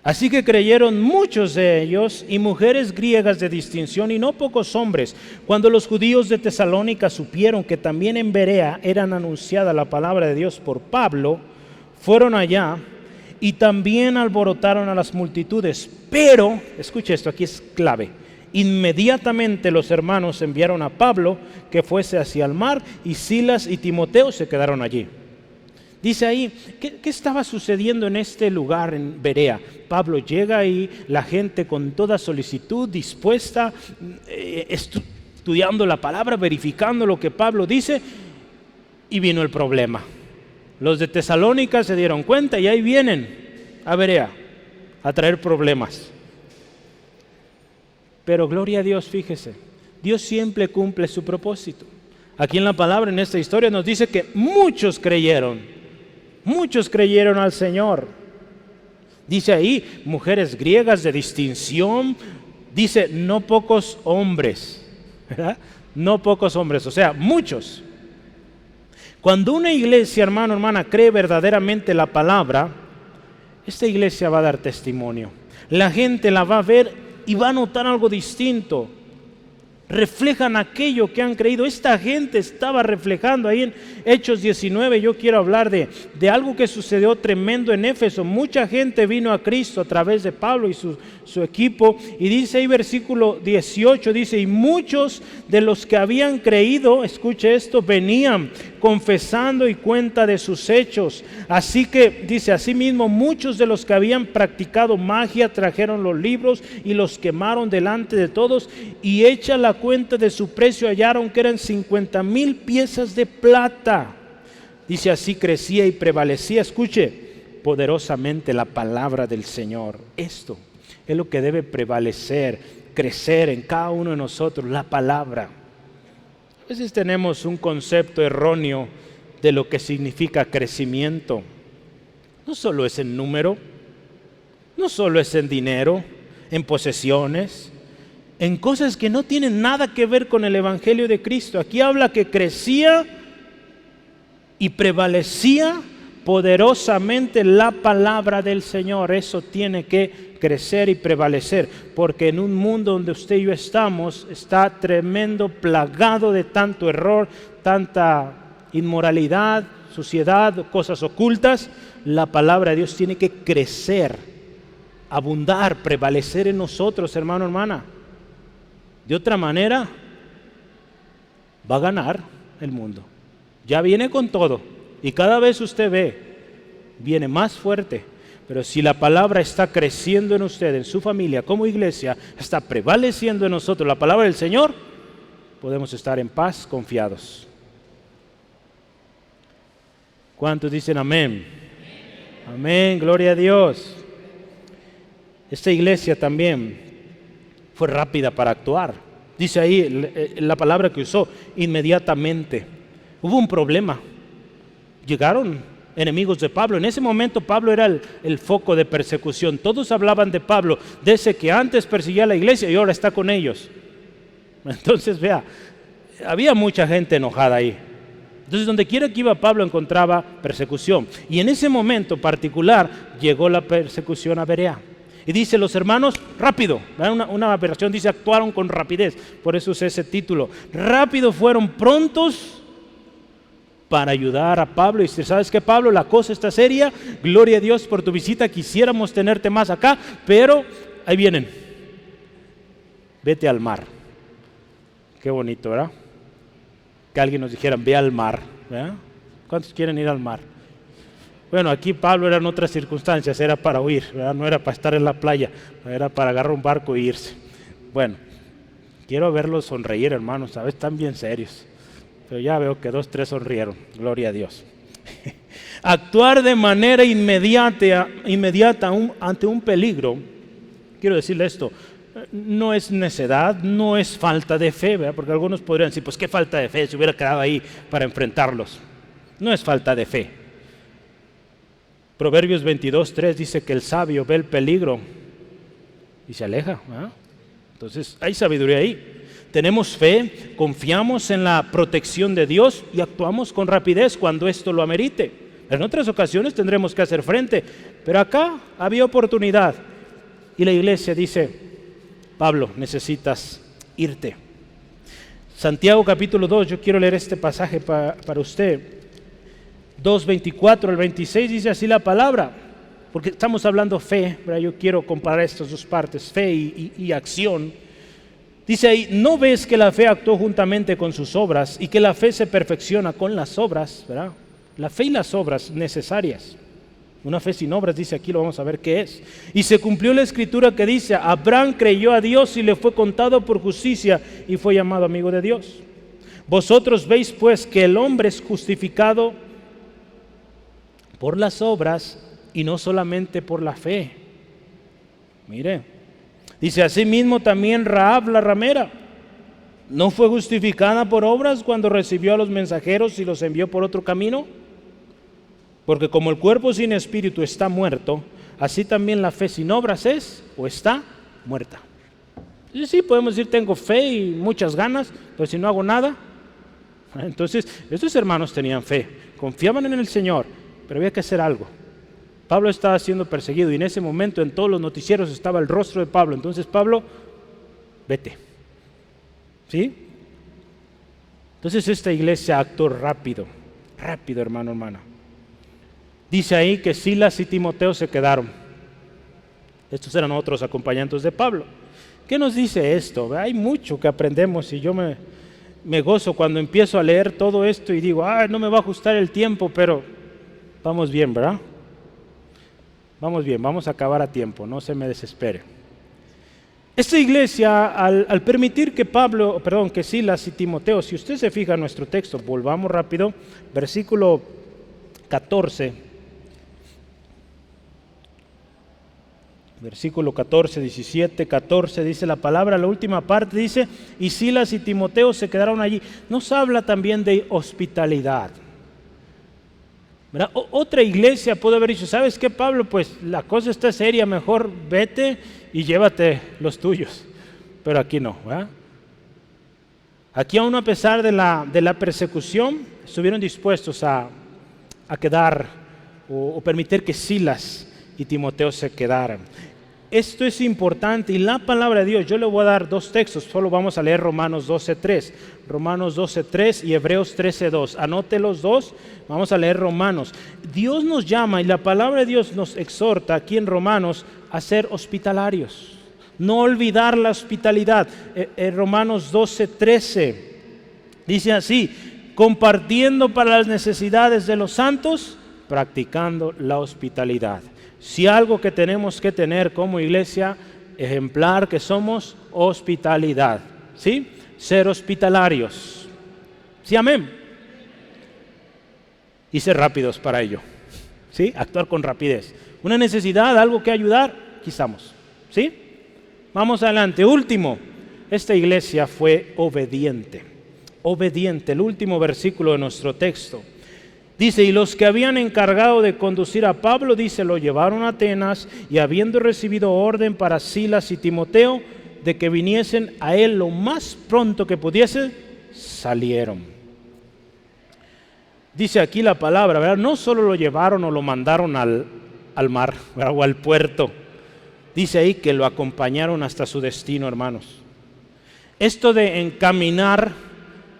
así que creyeron muchos de ellos y mujeres griegas de distinción y no pocos hombres. Cuando los judíos de Tesalónica supieron que también en Berea eran anunciada la palabra de Dios por Pablo, fueron allá y también alborotaron a las multitudes. Pero, escuche esto, aquí es clave. Inmediatamente los hermanos enviaron a Pablo que fuese hacia el mar y Silas y Timoteo se quedaron allí. Dice ahí, ¿qué estaba sucediendo en este lugar en Berea? Pablo llega ahí, la gente con toda solicitud, dispuesta, estudiando la palabra, verificando lo que Pablo dice, y vino el problema. Los de Tesalónica se dieron cuenta y ahí vienen a Berea a traer problemas. Pero gloria a Dios, fíjese, Dios siempre cumple su propósito. Aquí en la palabra, en esta historia, nos dice que muchos creyeron al Señor. Dice ahí, mujeres griegas de distinción, dice no pocos hombres, ¿verdad? No pocos hombres, o sea, muchos. Cuando una iglesia, hermano, hermana, cree verdaderamente la palabra, esta iglesia va a dar testimonio. La gente la va a ver y va a notar algo distinto. Reflejan aquello que han creído. Esta gente estaba reflejando ahí en Hechos 19. Yo quiero hablar de algo que sucedió tremendo en Éfeso. Mucha gente vino a Cristo a través de Pablo y su equipo. Y dice ahí versículo 18, dice, y muchos de los que habían creído, escuche esto, venían confesando y cuenta de sus hechos. Así que, dice, asimismo, muchos de los que habían practicado magia trajeron los libros y los quemaron delante de todos, y hecha la cuenta de su precio hallaron que eran 50,000 piezas de plata. Dice, así crecía y prevalecía, escuche, poderosamente la palabra del Señor. Esto es lo que debe prevalecer, crecer en cada uno de nosotros, la palabra. A veces tenemos un concepto erróneo de lo que significa crecimiento. No solo es en número, no solo es en dinero, en posesiones, en cosas que no tienen nada que ver con el Evangelio de Cristo. Aquí habla que crecía y prevalecía poderosamente la palabra del Señor. Eso tiene que crecer y prevalecer, porque en un mundo donde usted y yo estamos, está tremendo, plagado de tanto error, tanta inmoralidad, suciedad, cosas ocultas. La palabra de Dios tiene que crecer, abundar, prevalecer en nosotros, hermano, hermana. De otra manera, va a ganar el mundo. Ya viene con todo, y cada vez usted ve, viene más fuerte. Pero si la palabra está creciendo en usted, en su familia, como iglesia, está prevaleciendo en nosotros la palabra del Señor, podemos estar en paz, confiados. ¿Cuántos dicen amén? Amén, gloria a Dios. Esta iglesia también fue rápida para actuar. Dice ahí la palabra que usó, inmediatamente. Hubo un problema. Llegaron enemigos de Pablo. En ese momento Pablo era el foco de persecución. Todos hablaban de Pablo, de ese que antes perseguía a la iglesia y ahora está con ellos. Entonces, vea, había mucha gente enojada ahí. Entonces, donde quiera que iba Pablo encontraba persecución. Y en ese momento particular llegó la persecución a Berea. Y dice, los hermanos, rápido, una versión dice, actuaron con rapidez. Por eso usé ese título. Rápido, fueron prontos para ayudar a Pablo. Y si sabes que, Pablo, la cosa está seria, gloria a Dios por tu visita, quisiéramos tenerte más acá, pero ahí vienen, vete al mar. Qué bonito, ¿verdad? Que alguien nos dijera, ve al mar, ¿verdad? ¿Cuántos quieren ir al mar? Bueno, aquí Pablo era en otras circunstancias, era para huir, ¿verdad? No era para estar en la playa, era para agarrar un barco e irse. Bueno, Quiero verlos sonreír, hermanos, ¿sabes? Están bien serios. Pero ya veo que 2, 3 sonrieron. Gloria a Dios. Actuar de manera inmediata ante un peligro. Quiero decirle esto. No es necedad, no es falta de fe, ¿verdad? Porque algunos podrían decir, pues qué falta de fe, se hubiera quedado ahí para enfrentarlos. No es falta de fe. Proverbios 22:3 dice que el sabio ve el peligro y se aleja, ¿verdad? Entonces hay sabiduría ahí. Tenemos fe, confiamos en la protección de Dios y actuamos con rapidez cuando esto lo amerite. En otras ocasiones tendremos que hacer frente, pero acá había oportunidad y la iglesia dice, Pablo, necesitas irte. Santiago capítulo 2, yo quiero leer este pasaje para usted. 2:24 al 26 dice así la palabra, porque estamos hablando fe, ¿verdad? Yo quiero comparar estas dos partes, fe y acción. Dice ahí, ¿no ves que la fe actuó juntamente con sus obras y que la fe se perfecciona con las obras, ¿verdad? La fe y las obras necesarias. Una fe sin obras, dice aquí, lo vamos a ver qué es. Y se cumplió la escritura que dice, Abraham creyó a Dios y le fue contado por justicia y fue llamado amigo de Dios. Vosotros veis pues que el hombre es justificado por las obras y no solamente por la fe. Mire, dice asimismo también Rahab la ramera, ¿no fue justificada por obras cuando recibió a los mensajeros y los envió por otro camino? Porque como el cuerpo sin espíritu está muerto, así también la fe sin obras es o está muerta. Y sí, podemos decir tengo fe y muchas ganas, pero si no hago nada. Entonces, estos hermanos tenían fe, confiaban en el Señor, pero había que hacer algo. Pablo estaba siendo perseguido y en ese momento en todos los noticieros estaba el rostro de Pablo. Entonces Pablo, vete. ¿Sí? Entonces esta iglesia actuó rápido, hermano, hermana. Dice ahí que Silas y Timoteo se quedaron. Estos eran otros acompañantes de Pablo. ¿Qué nos dice esto? Hay mucho que aprendemos y yo me gozo cuando empiezo a leer todo esto y digo, no me va a ajustar el tiempo, pero vamos bien, ¿verdad? Vamos bien, vamos a acabar a tiempo, no se me desespere. Esta iglesia, al permitir que Silas y Timoteo, si usted se fija en nuestro texto, volvamos rápido, versículo 14. Versículo 14, 17, 14, dice la palabra, la última parte dice, y Silas y Timoteo se quedaron allí. Nos habla también de hospitalidad. ¿Verdad? Otra iglesia puede haber dicho, ¿sabes qué, Pablo? Pues la cosa está seria, mejor vete y llévate los tuyos. Pero aquí no, ¿verdad? Aquí aún a pesar de la persecución, estuvieron dispuestos a quedar o permitir que Silas y Timoteo se quedaran. Esto es importante y la palabra de Dios, yo le voy a dar 2 textos, solo vamos a leer Romanos 12:3, Romanos 12:3 y Hebreos 13:2, anote los dos, vamos a leer Romanos. Dios nos llama y la palabra de Dios nos exhorta aquí en Romanos a ser hospitalarios, no olvidar la hospitalidad. Romanos 12:13 dice así, compartiendo para las necesidades de los santos, practicando la hospitalidad. Si algo que tenemos que tener como iglesia ejemplar que somos, hospitalidad, ¿sí? Ser hospitalarios, ¿sí? Amén. Y ser rápidos para ello, ¿sí? Actuar con rapidez. Una necesidad, algo que ayudar, aquí estamos, ¿sí? Vamos adelante. Último, esta iglesia fue obediente, el último versículo de nuestro texto. Dice, y los que habían encargado de conducir a Pablo, dice, lo llevaron a Atenas y habiendo recibido orden para Silas y Timoteo de que viniesen a él lo más pronto que pudiesen, salieron. Dice aquí la palabra, ¿verdad? No solo lo llevaron o lo mandaron al mar, ¿verdad? O al puerto. Dice ahí que lo acompañaron hasta su destino, hermanos. Esto de encaminar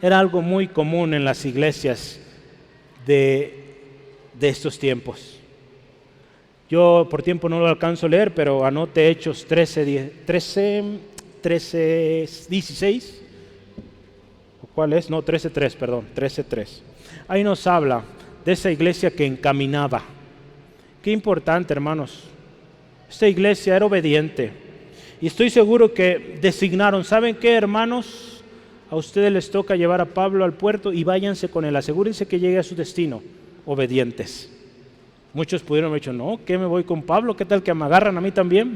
era algo muy común en las iglesias de estos tiempos. Yo por tiempo no lo alcanzo a leer, pero anote Hechos 13:16. ¿Cuál es? No, 13:3, perdón, 13:3. Ahí nos habla de esa iglesia que encaminaba. Qué importante, hermanos. Esta iglesia era obediente. Y estoy seguro que designaron, ¿saben qué, hermanos? A ustedes les toca llevar a Pablo al puerto y váyanse con él, asegúrense que llegue a su destino, obedientes. Muchos pudieron haber dicho, no, ¿qué me voy con Pablo? ¿Qué tal que me agarran a mí también?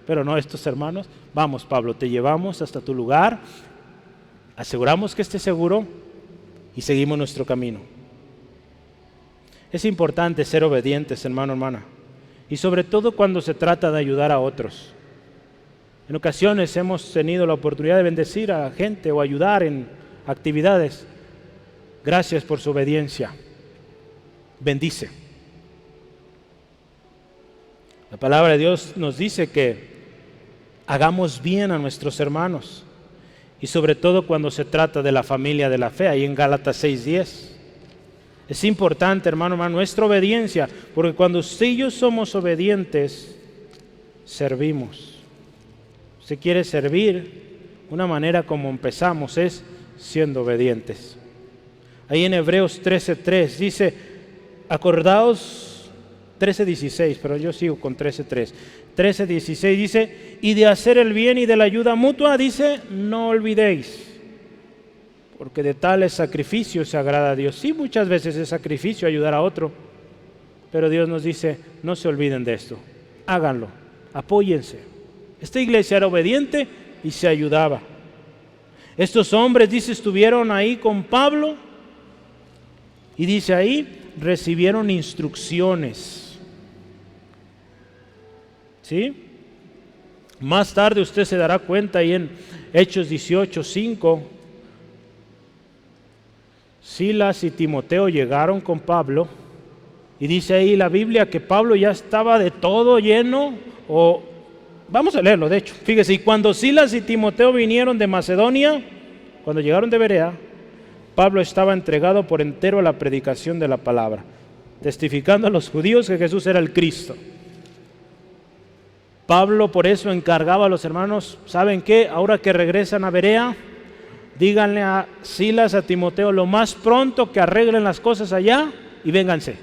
Pero no, estos hermanos, vamos Pablo, te llevamos hasta tu lugar, aseguramos que esté seguro y seguimos nuestro camino. Es importante ser obedientes, hermano, hermana, y sobre todo cuando se trata de ayudar a otros. En ocasiones hemos tenido la oportunidad de bendecir a gente o ayudar en actividades. Gracias por su obediencia. Bendice. La palabra de Dios nos dice que hagamos bien a nuestros hermanos y sobre todo cuando se trata de la familia de la fe, ahí en Gálatas 6:10. Es importante, hermano, nuestra obediencia, porque cuando usted y yo somos obedientes, servimos. Si quiere servir, una manera como empezamos es siendo obedientes. Ahí en Hebreos 13:3 dice, acordaos, 13:16, pero yo sigo con 13:3. 13:16 dice, y de hacer el bien y de la ayuda mutua, dice, no olvidéis, porque de tales sacrificios se agrada a Dios. Sí, muchas veces es sacrificio ayudar a otro, pero Dios nos dice, no se olviden de esto, háganlo, apóyense. Esta iglesia era obediente y se ayudaba. Estos hombres, dice, estuvieron ahí con Pablo y dice ahí, recibieron instrucciones. ¿Sí? Más tarde usted se dará cuenta ahí en Hechos 18:5, Silas y Timoteo llegaron con Pablo y dice ahí la Biblia que Pablo ya estaba de todo lleno, vamos a leerlo de hecho, fíjese, y cuando Silas y Timoteo vinieron de Macedonia, cuando llegaron de Berea, Pablo estaba entregado por entero a la predicación de la palabra, testificando a los judíos que Jesús era el Cristo. Pablo por eso encargaba a los hermanos, ¿saben qué? Ahora que regresan a Berea, díganle a Silas, a Timoteo, lo más pronto que arreglen las cosas allá y vénganse,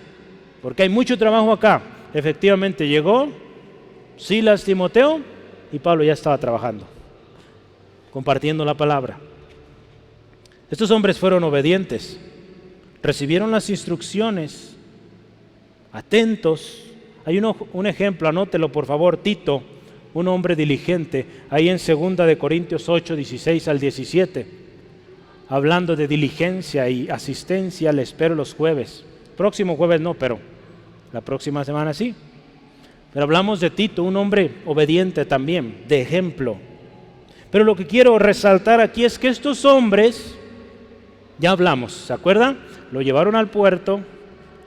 porque hay mucho trabajo acá. Efectivamente llegó Silas, Timoteo, y Pablo ya estaba trabajando, compartiendo la palabra. Estos hombres fueron obedientes, recibieron las instrucciones, atentos. Hay un ejemplo, anótelo por favor, Tito, un hombre diligente, ahí en 2 de Corintios 8, 16 al 17, hablando de diligencia y asistencia. Le espero los jueves, próximo jueves no, pero la próxima semana sí. Pero hablamos de Tito, un hombre obediente también, de ejemplo. Pero lo que quiero resaltar aquí es que estos hombres, ya hablamos, ¿se acuerdan? Lo llevaron al puerto,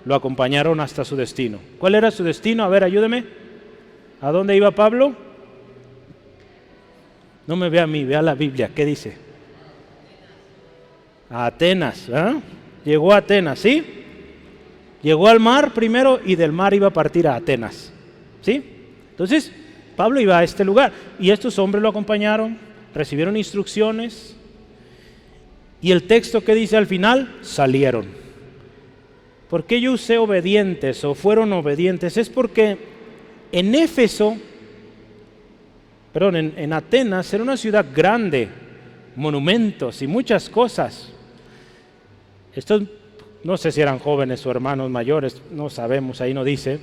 lo acompañaron hasta su destino. ¿Cuál era su destino? A ver, ayúdeme. ¿A dónde iba Pablo? No me vea a mí, vea la Biblia, ¿qué dice? A Atenas, ¿eh? Llegó a Atenas, ¿sí? Llegó al mar primero y del mar iba a partir a Atenas. ¿Sí? Entonces, Pablo iba a este lugar y estos hombres lo acompañaron, recibieron instrucciones y el texto que dice al final, salieron. ¿Por qué yo usé obedientes o fueron obedientes? Es porque en Atenas era una ciudad grande, monumentos y muchas cosas. Estos no sé si eran jóvenes o hermanos mayores, no sabemos, ahí no dice.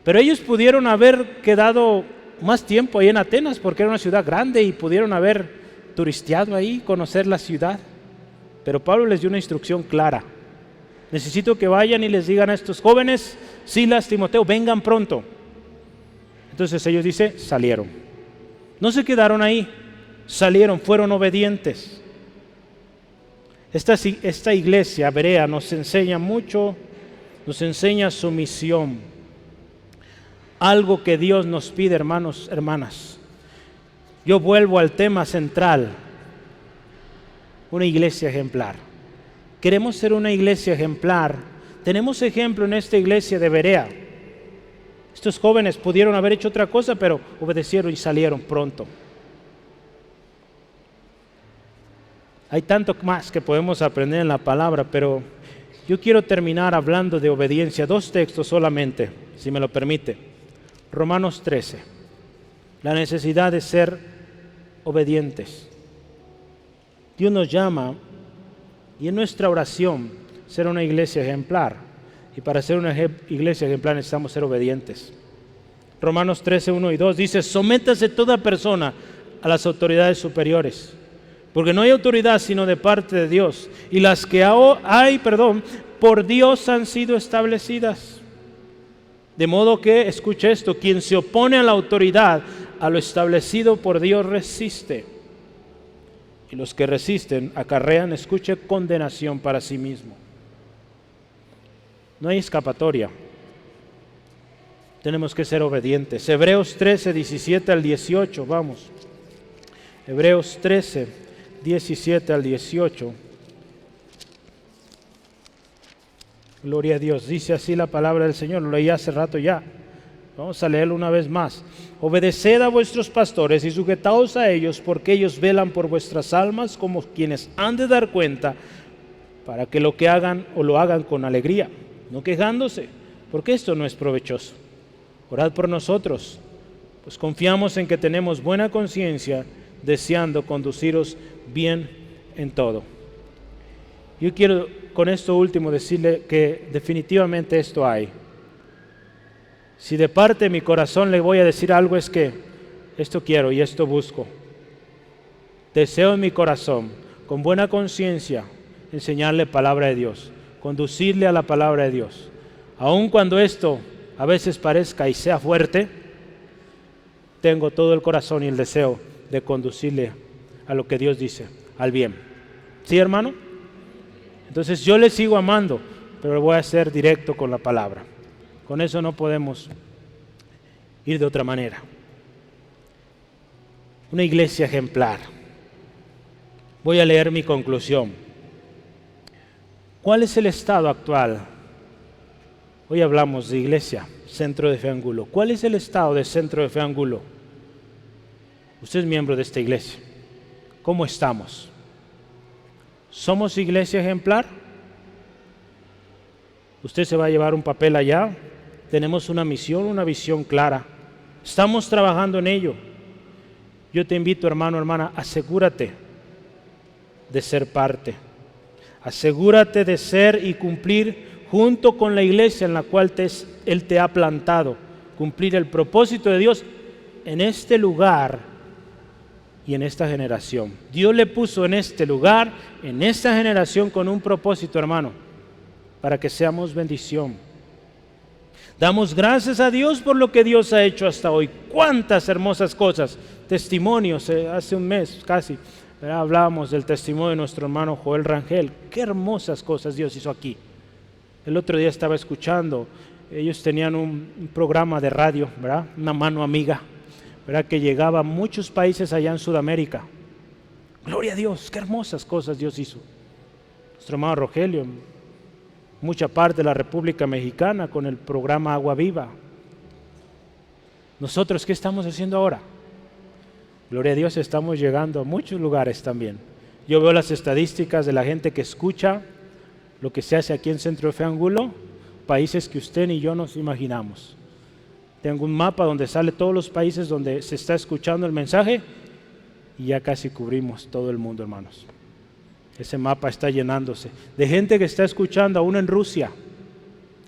Pero ellos pudieron haber quedado más tiempo ahí en Atenas porque era una ciudad grande y pudieron haber turisteado ahí, conocer la ciudad. Pero Pablo les dio una instrucción clara. Necesito que vayan y les digan a estos jóvenes, Silas, Timoteo, vengan pronto. Entonces ellos dicen, salieron. No se quedaron ahí, salieron, fueron obedientes. Esta iglesia, Berea, nos enseña mucho, nos enseña sumisión. Algo que Dios nos pide, hermanos, hermanas. Yo vuelvo al tema central, una iglesia ejemplar. Queremos ser una iglesia ejemplar. Tenemos ejemplo en esta iglesia de Berea. Estos jóvenes pudieron haber hecho otra cosa, pero obedecieron y salieron pronto. Hay tanto más que podemos aprender en la palabra, pero yo quiero terminar hablando de obediencia. 2 textos solamente, si me lo permite. Romanos 13. la necesidad de ser obedientes. Dios nos llama, y en nuestra oración, ser una iglesia ejemplar. Y para ser una iglesia ejemplar necesitamos ser obedientes. Romanos 13, 1 y 2 dice: sométase toda persona a las autoridades superiores, porque no hay autoridad sino de parte de Dios, y las que hay, por Dios han sido establecidas. De modo que, escuche esto, quien se opone a la autoridad, a lo establecido por Dios resiste. Y los que resisten acarrean, escuche, condenación para sí mismo. No hay escapatoria. Tenemos que ser obedientes. Hebreos 13, 17 al 18, vamos. Hebreos 13, 17 al 18. Gloria a Dios. Dice así la palabra del Señor. Lo leí hace rato ya. Vamos a leerlo una vez más. Obedeced a vuestros pastores y sujetaos a ellos, porque ellos velan por vuestras almas como quienes han de dar cuenta, para que lo que hagan o lo hagan con alegría, no quejándose, porque esto no es provechoso. Orad por nosotros, pues confiamos en que tenemos buena conciencia, deseando conduciros bien en todo. Yo quiero con esto último decirle que definitivamente esto hay. Si de parte de mi corazón le voy a decir algo, es que esto quiero y esto busco. Deseo en mi corazón, con buena conciencia, enseñarle palabra de Dios, conducirle a la palabra de Dios. Aun cuando esto a veces parezca y sea fuerte, tengo todo el corazón y el deseo de conducirle a lo que Dios dice, al bien. ¿Sí, hermano? Entonces yo le sigo amando, pero voy a ser directo con la palabra. Con eso no podemos ir de otra manera. Una iglesia ejemplar. Voy a leer mi conclusión. ¿Cuál es el estado actual? Hoy hablamos de iglesia, Centro de Fe Angulo. ¿Cuál es el estado de Centro de Fe Angulo? Usted es miembro de esta iglesia. ¿Cómo estamos? ¿Somos iglesia ejemplar? Usted se va a llevar un papel allá. Tenemos una misión, una visión clara. Estamos trabajando en ello. Yo te invito, hermano, hermana, asegúrate de ser parte. Asegúrate de ser y cumplir junto con la iglesia en la cual Él te ha plantado. Cumplir el propósito de Dios en este lugar y en esta generación. Dios le puso en este lugar, en esta generación, con un propósito, hermano, para que seamos bendición. Damos gracias a Dios por lo que Dios ha hecho hasta hoy. Cuántas hermosas cosas, testimonios. Hace un mes casi hablábamos del testimonio de nuestro hermano Joel Rangel. Qué hermosas cosas Dios hizo aquí. El otro día estaba escuchando, ellos tenían un programa de radio, ¿verdad? Una mano amiga, ¿verdad? Que llegaba a muchos países allá en Sudamérica. Gloria a Dios, qué hermosas cosas Dios hizo. Nuestro hermano Rogelio, mucha parte de la República Mexicana con el programa Agua Viva. Nosotros, ¿qué estamos haciendo ahora? Gloria a Dios, estamos llegando a muchos lugares también. Yo veo las estadísticas de la gente que escucha lo que se hace aquí en Centro de Fe Angulo, países que usted ni yo nos imaginamos. Tengo un mapa donde sale todos los países donde se está escuchando el mensaje y ya casi cubrimos todo el mundo, hermanos. Ese mapa está llenándose de gente que está escuchando aún en Rusia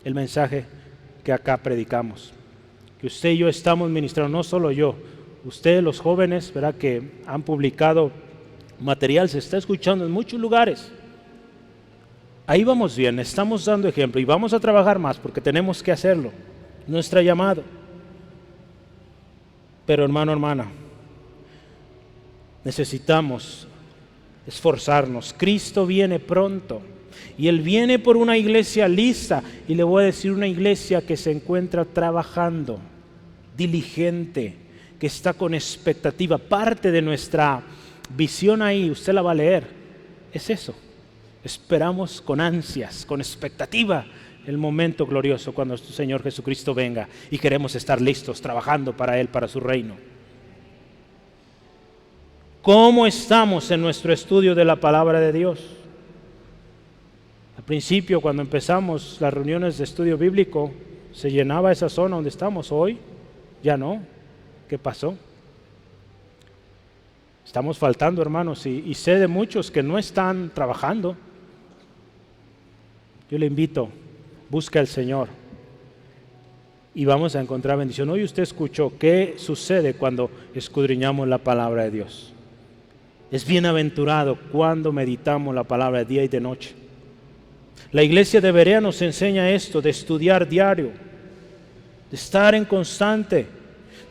el mensaje que acá predicamos. Que usted y yo estamos ministrando, no solo yo, usted, los jóvenes, ¿verdad? Que han publicado material, se está escuchando en muchos lugares. Ahí vamos bien, estamos dando ejemplo y vamos a trabajar más porque tenemos que hacerlo. Nuestro llamado. Pero hermano, hermana, necesitamos esforzarnos. Cristo viene pronto y Él viene por una iglesia lista, y le voy a decir, una iglesia que se encuentra trabajando, diligente, que está con expectativa. Parte de nuestra visión ahí, usted la va a leer, es eso. Esperamos con ansias, con expectativa el momento glorioso cuando nuestro Señor Jesucristo venga, y queremos estar listos trabajando para Él, para su reino. ¿Cómo estamos en nuestro estudio de la palabra de Dios? Al principio, cuando empezamos las reuniones de estudio bíblico, se llenaba esa zona donde estamos. Hoy ya no. ¿Qué pasó? Estamos faltando, hermanos, y sé de muchos que no están trabajando. Yo le invito, busca al Señor y vamos a encontrar bendición. Hoy usted escuchó qué sucede cuando escudriñamos la palabra de Dios. Es bienaventurado cuando meditamos la palabra de día y de noche. La iglesia de Berea nos enseña esto, de estudiar diario, de estar en constante,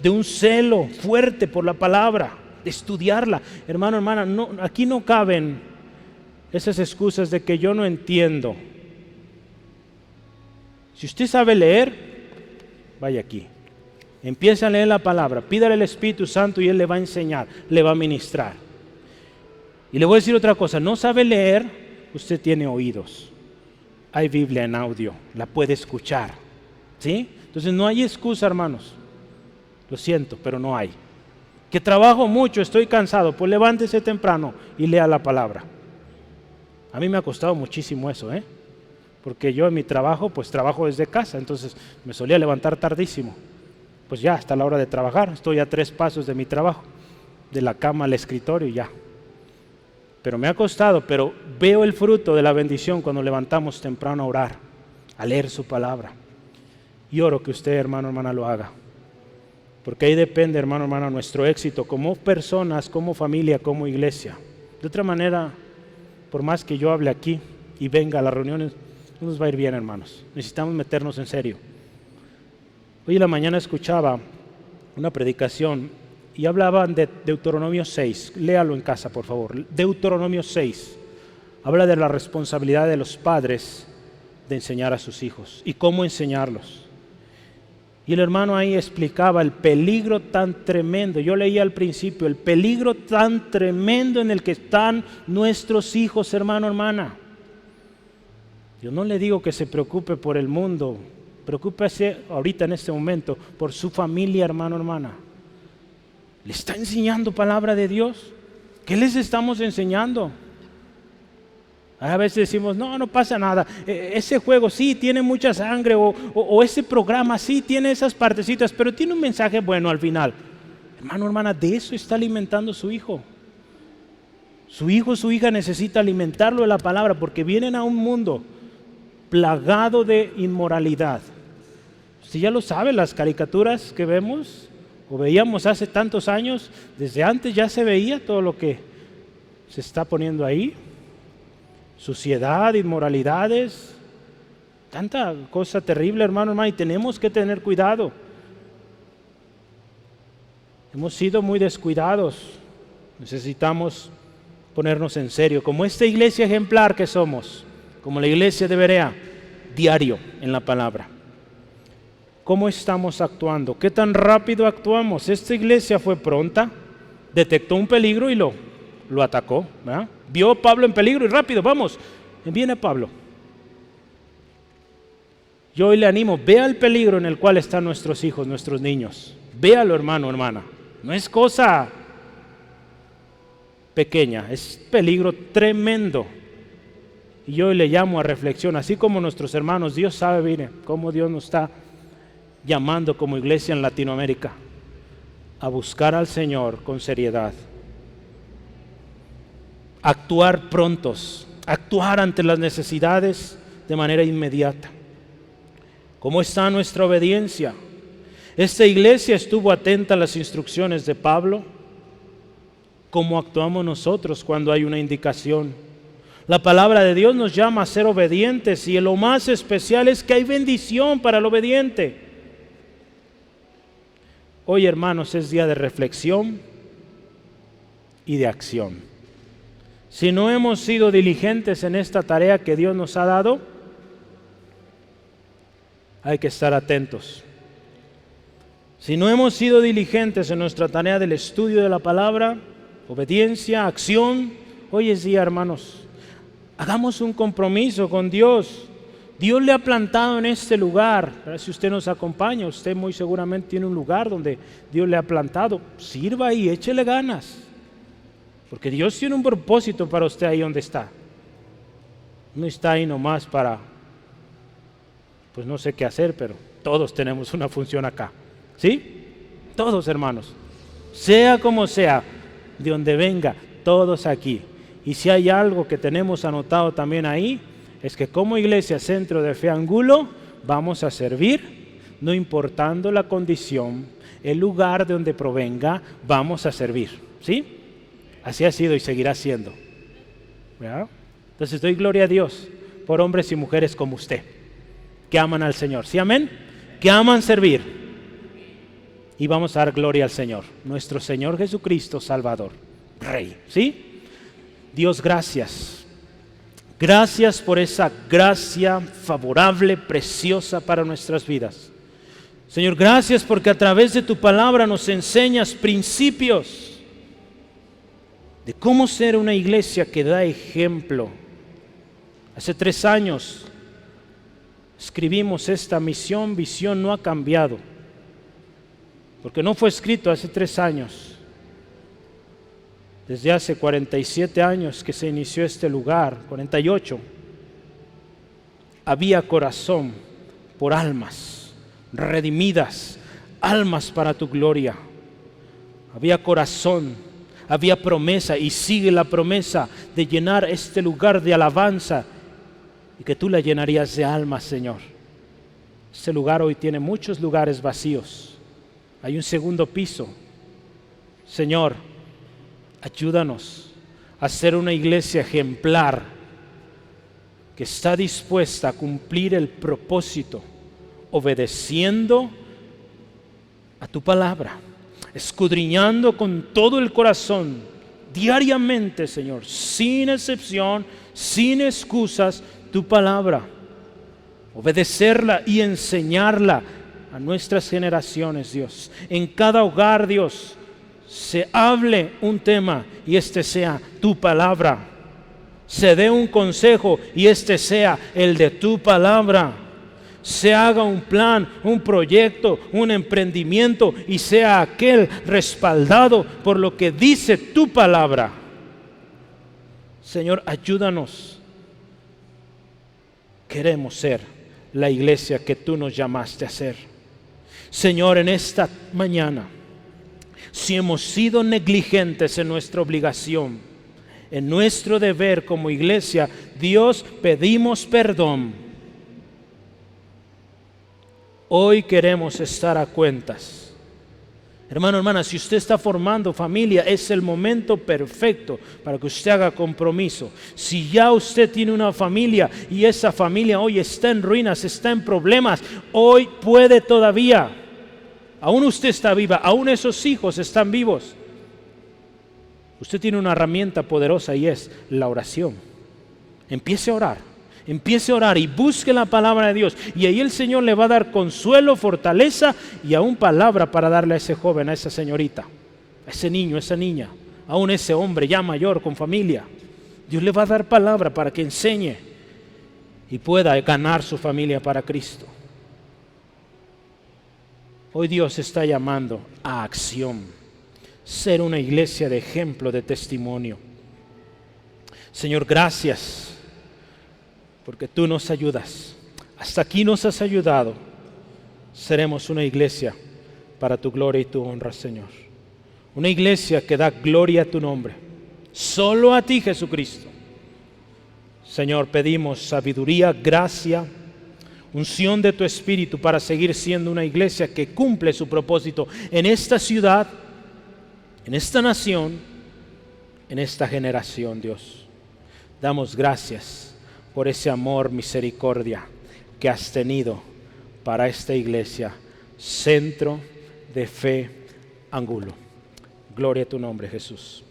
de un celo fuerte por la palabra, de estudiarla. Hermano, hermana, no, aquí no caben esas excusas de que yo no entiendo. Si usted sabe leer, vaya aquí. Empieza a leer la palabra, pídale al Espíritu Santo y Él le va a enseñar, le va a ministrar. Y le voy a decir otra cosa, no sabe leer, usted tiene oídos. Hay Biblia en audio, la puede escuchar. ¿Sí? Entonces no hay excusa, hermanos. Lo siento, pero no hay. Que trabajo mucho, estoy cansado, pues levántese temprano y lea la palabra. A mí me ha costado muchísimo eso, porque yo en mi trabajo, pues trabajo desde casa, entonces me solía levantar tardísimo. Pues ya, hasta la hora de trabajar, estoy a 3 pasos de mi trabajo, de la cama al escritorio y ya. Pero me ha costado, pero veo el fruto de la bendición cuando levantamos temprano a orar, a leer su palabra. Y oro que usted, hermano, hermana, lo haga. Porque ahí depende, hermano, hermana, nuestro éxito como personas, como familia, como iglesia. De otra manera, por más que yo hable aquí y venga a las reuniones, no nos va a ir bien, hermanos. Necesitamos meternos en serio. Hoy en la mañana escuchaba una predicación y hablaban de Deuteronomio 6. Léalo en casa, por favor. Deuteronomio 6. Habla de la responsabilidad de los padres de enseñar a sus hijos y cómo enseñarlos. Y el hermano ahí explicaba el peligro tan tremendo. Yo leía al principio, el peligro tan tremendo en el que están nuestros hijos, hermano, hermana. Yo no le digo que se preocupe por el mundo, preocúpese ahorita en este momento por su familia, hermano, hermana. ¿Le está enseñando palabra de Dios? ¿Qué les estamos enseñando? A veces decimos, no pasa nada, ese juego sí tiene mucha sangre o ese programa sí tiene esas partecitas, pero tiene un mensaje bueno al final. Hermano, hermana, de eso está alimentando su hijo. Su hijo, su hija necesita alimentarlo de la palabra porque vienen a un mundo plagado de inmoralidad. Usted ya lo sabe, las caricaturas que vemos o veíamos hace tantos años, desde antes ya se veía todo lo que se está poniendo ahí. Suciedad, inmoralidades, tanta cosa terrible, hermano, hermano, y tenemos que tener cuidado. Hemos sido muy descuidados, necesitamos ponernos en serio, como esta iglesia ejemplar que somos, como la iglesia de Berea, diario en la palabra. ¿Cómo estamos actuando? ¿Qué tan rápido actuamos? Esta iglesia fue pronta, detectó un peligro y lo atacó, ¿verdad? Vio a Pablo en peligro y rápido, vamos, viene Pablo. Yo hoy le animo, vea el peligro en el cual están nuestros hijos, nuestros niños. Véalo, hermano, hermana. No es cosa pequeña, es peligro tremendo. Y yo hoy le llamo a reflexión, así como nuestros hermanos, Dios sabe, mire, cómo Dios nos está llamando como iglesia en Latinoamérica a buscar al Señor con seriedad. Actuar prontos, actuar ante las necesidades de manera inmediata. ¿Cómo está nuestra obediencia? Esta iglesia estuvo atenta a las instrucciones de Pablo. ¿Cómo actuamos nosotros cuando hay una indicación? La palabra de Dios nos llama a ser obedientes y lo más especial es que hay bendición para el obediente. Hoy, hermanos, es día de reflexión y de acción. Si no hemos sido diligentes en esta tarea que Dios nos ha dado, hay que estar atentos. Si no hemos sido diligentes en nuestra tarea del estudio de la palabra, obediencia, acción, hoy es día, hermanos. Hagamos un compromiso con Dios. Dios le ha plantado en este lugar. Si usted nos acompaña, usted muy seguramente tiene un lugar donde Dios le ha plantado. Sirva ahí, échele ganas. Porque Dios tiene un propósito para usted ahí donde está. No está ahí nomás para, pues no sé qué hacer, pero todos tenemos una función acá. ¿Sí? Todos, hermanos. Sea como sea, de donde venga, todos aquí. Y si hay algo que tenemos anotado también ahí, es que como Iglesia Centro de Fe Angulo vamos a servir, no importando la condición, el lugar de donde provenga, vamos a servir, ¿sí? Así ha sido y seguirá siendo, ¿verdad? Entonces doy gloria a Dios por hombres y mujeres como usted, que aman al Señor, ¿sí, amén? Que aman servir. Y vamos a dar gloria al Señor, nuestro Señor Jesucristo, Salvador, Rey, ¿sí? Dios, gracias. Gracias por esa gracia favorable, preciosa para nuestras vidas. Señor, gracias porque a través de tu palabra nos enseñas principios de cómo ser una iglesia que da ejemplo. Hace 3 años escribimos esta misión, visión no ha cambiado, porque no fue escrito hace 3 años. Desde hace 47 años que se inició este lugar, 48, había corazón por almas redimidas, almas para tu gloria. Había corazón, había promesa y sigue la promesa de llenar este lugar de alabanza y que tú la llenarías de almas, Señor. Este lugar hoy tiene muchos lugares vacíos. Hay un segundo piso. Señor, ayúdanos a ser una iglesia ejemplar que está dispuesta a cumplir el propósito, obedeciendo a tu palabra, escudriñando con todo el corazón, diariamente, Señor, sin excepción, sin excusas, tu palabra, obedecerla y enseñarla a nuestras generaciones, Dios. En cada hogar, Dios, se hable un tema y este sea tu palabra. Se dé un consejo y este sea el de tu palabra. Se haga un plan, un proyecto, un emprendimiento y sea aquel respaldado por lo que dice tu palabra. Señor, ayúdanos. Queremos ser la iglesia que tú nos llamaste a ser. Señor, en esta mañana, si hemos sido negligentes en nuestra obligación, en nuestro deber como iglesia, Dios, pedimos perdón. Hoy queremos estar a cuentas. Hermano, hermana, si usted está formando familia, es el momento perfecto para que usted haga compromiso. Si ya usted tiene una familia y esa familia hoy está en ruinas, está en problemas, hoy puede todavía. Aún usted está viva, aún esos hijos están vivos. Usted tiene una herramienta poderosa y es la oración. Empiece a orar y busque la palabra de Dios. Y ahí el Señor le va a dar consuelo, fortaleza y aún palabra para darle a ese joven, a esa señorita, a ese niño, a esa niña, aún ese hombre ya mayor con familia. Dios le va a dar palabra para que enseñe y pueda ganar su familia para Cristo. Hoy Dios está llamando a acción, ser una iglesia de ejemplo, de testimonio. Señor, gracias, porque tú nos ayudas. Hasta aquí nos has ayudado. Seremos una iglesia para tu gloria y tu honra, Señor. Una iglesia que da gloria a tu nombre. Solo a ti, Jesucristo. Señor, pedimos sabiduría, gracia, unción de tu Espíritu para seguir siendo una iglesia que cumple su propósito en esta ciudad, en esta nación, en esta generación, Dios. Damos gracias por ese amor, misericordia que has tenido para esta iglesia, Centro de Fe Angulo. Gloria a tu nombre, Jesús.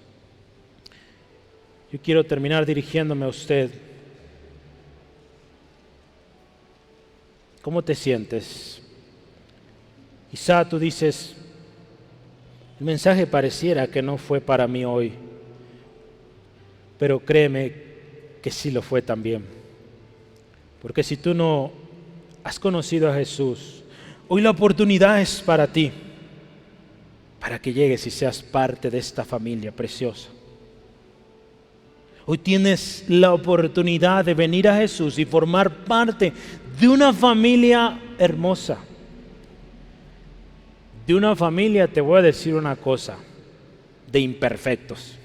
Yo quiero terminar dirigiéndome a usted. ¿Cómo te sientes? Quizá tú dices, el mensaje pareciera que no fue para mí hoy, pero créeme que sí lo fue también. Porque si tú no has conocido a Jesús, hoy la oportunidad es para ti, para que llegues y seas parte de esta familia preciosa. Hoy tienes la oportunidad de venir a Jesús y formar parte de una familia hermosa. De una familia, te voy a decir una cosa, de imperfectos,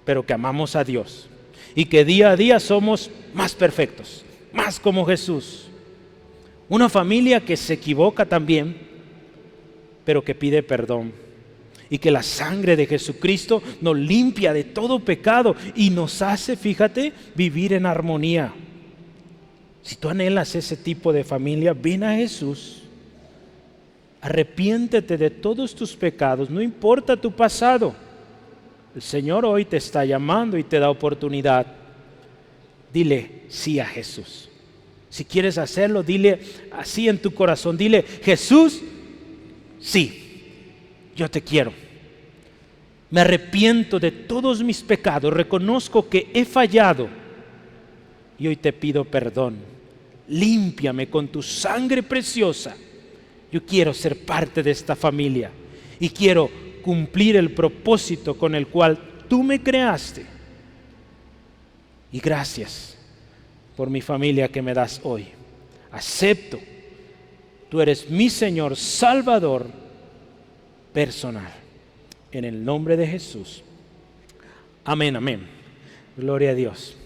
pero que amamos a Dios y que día a día somos más perfectos, más como Jesús. Una familia que se equivoca también, pero que pide perdón. Y que la sangre de Jesucristo nos limpia de todo pecado y nos hace, fíjate, vivir en armonía. Si tú anhelas ese tipo de familia, ven a Jesús. Arrepiéntete de todos tus pecados, no importa tu pasado. El Señor hoy te está llamando y te da oportunidad. Dile sí a Jesús. Si quieres hacerlo, dile así en tu corazón. Dile, Jesús, sí, yo te quiero. Me arrepiento de todos mis pecados. Reconozco que he fallado. Y hoy te pido perdón. Límpiame con tu sangre preciosa. Yo quiero ser parte de esta familia. Y quiero cumplir el propósito con el cual tú me creaste. Y gracias por mi familia que me das hoy. Acepto. Tú eres mi Señor Salvador personal. En el nombre de Jesús. Amén, amén. Gloria a Dios.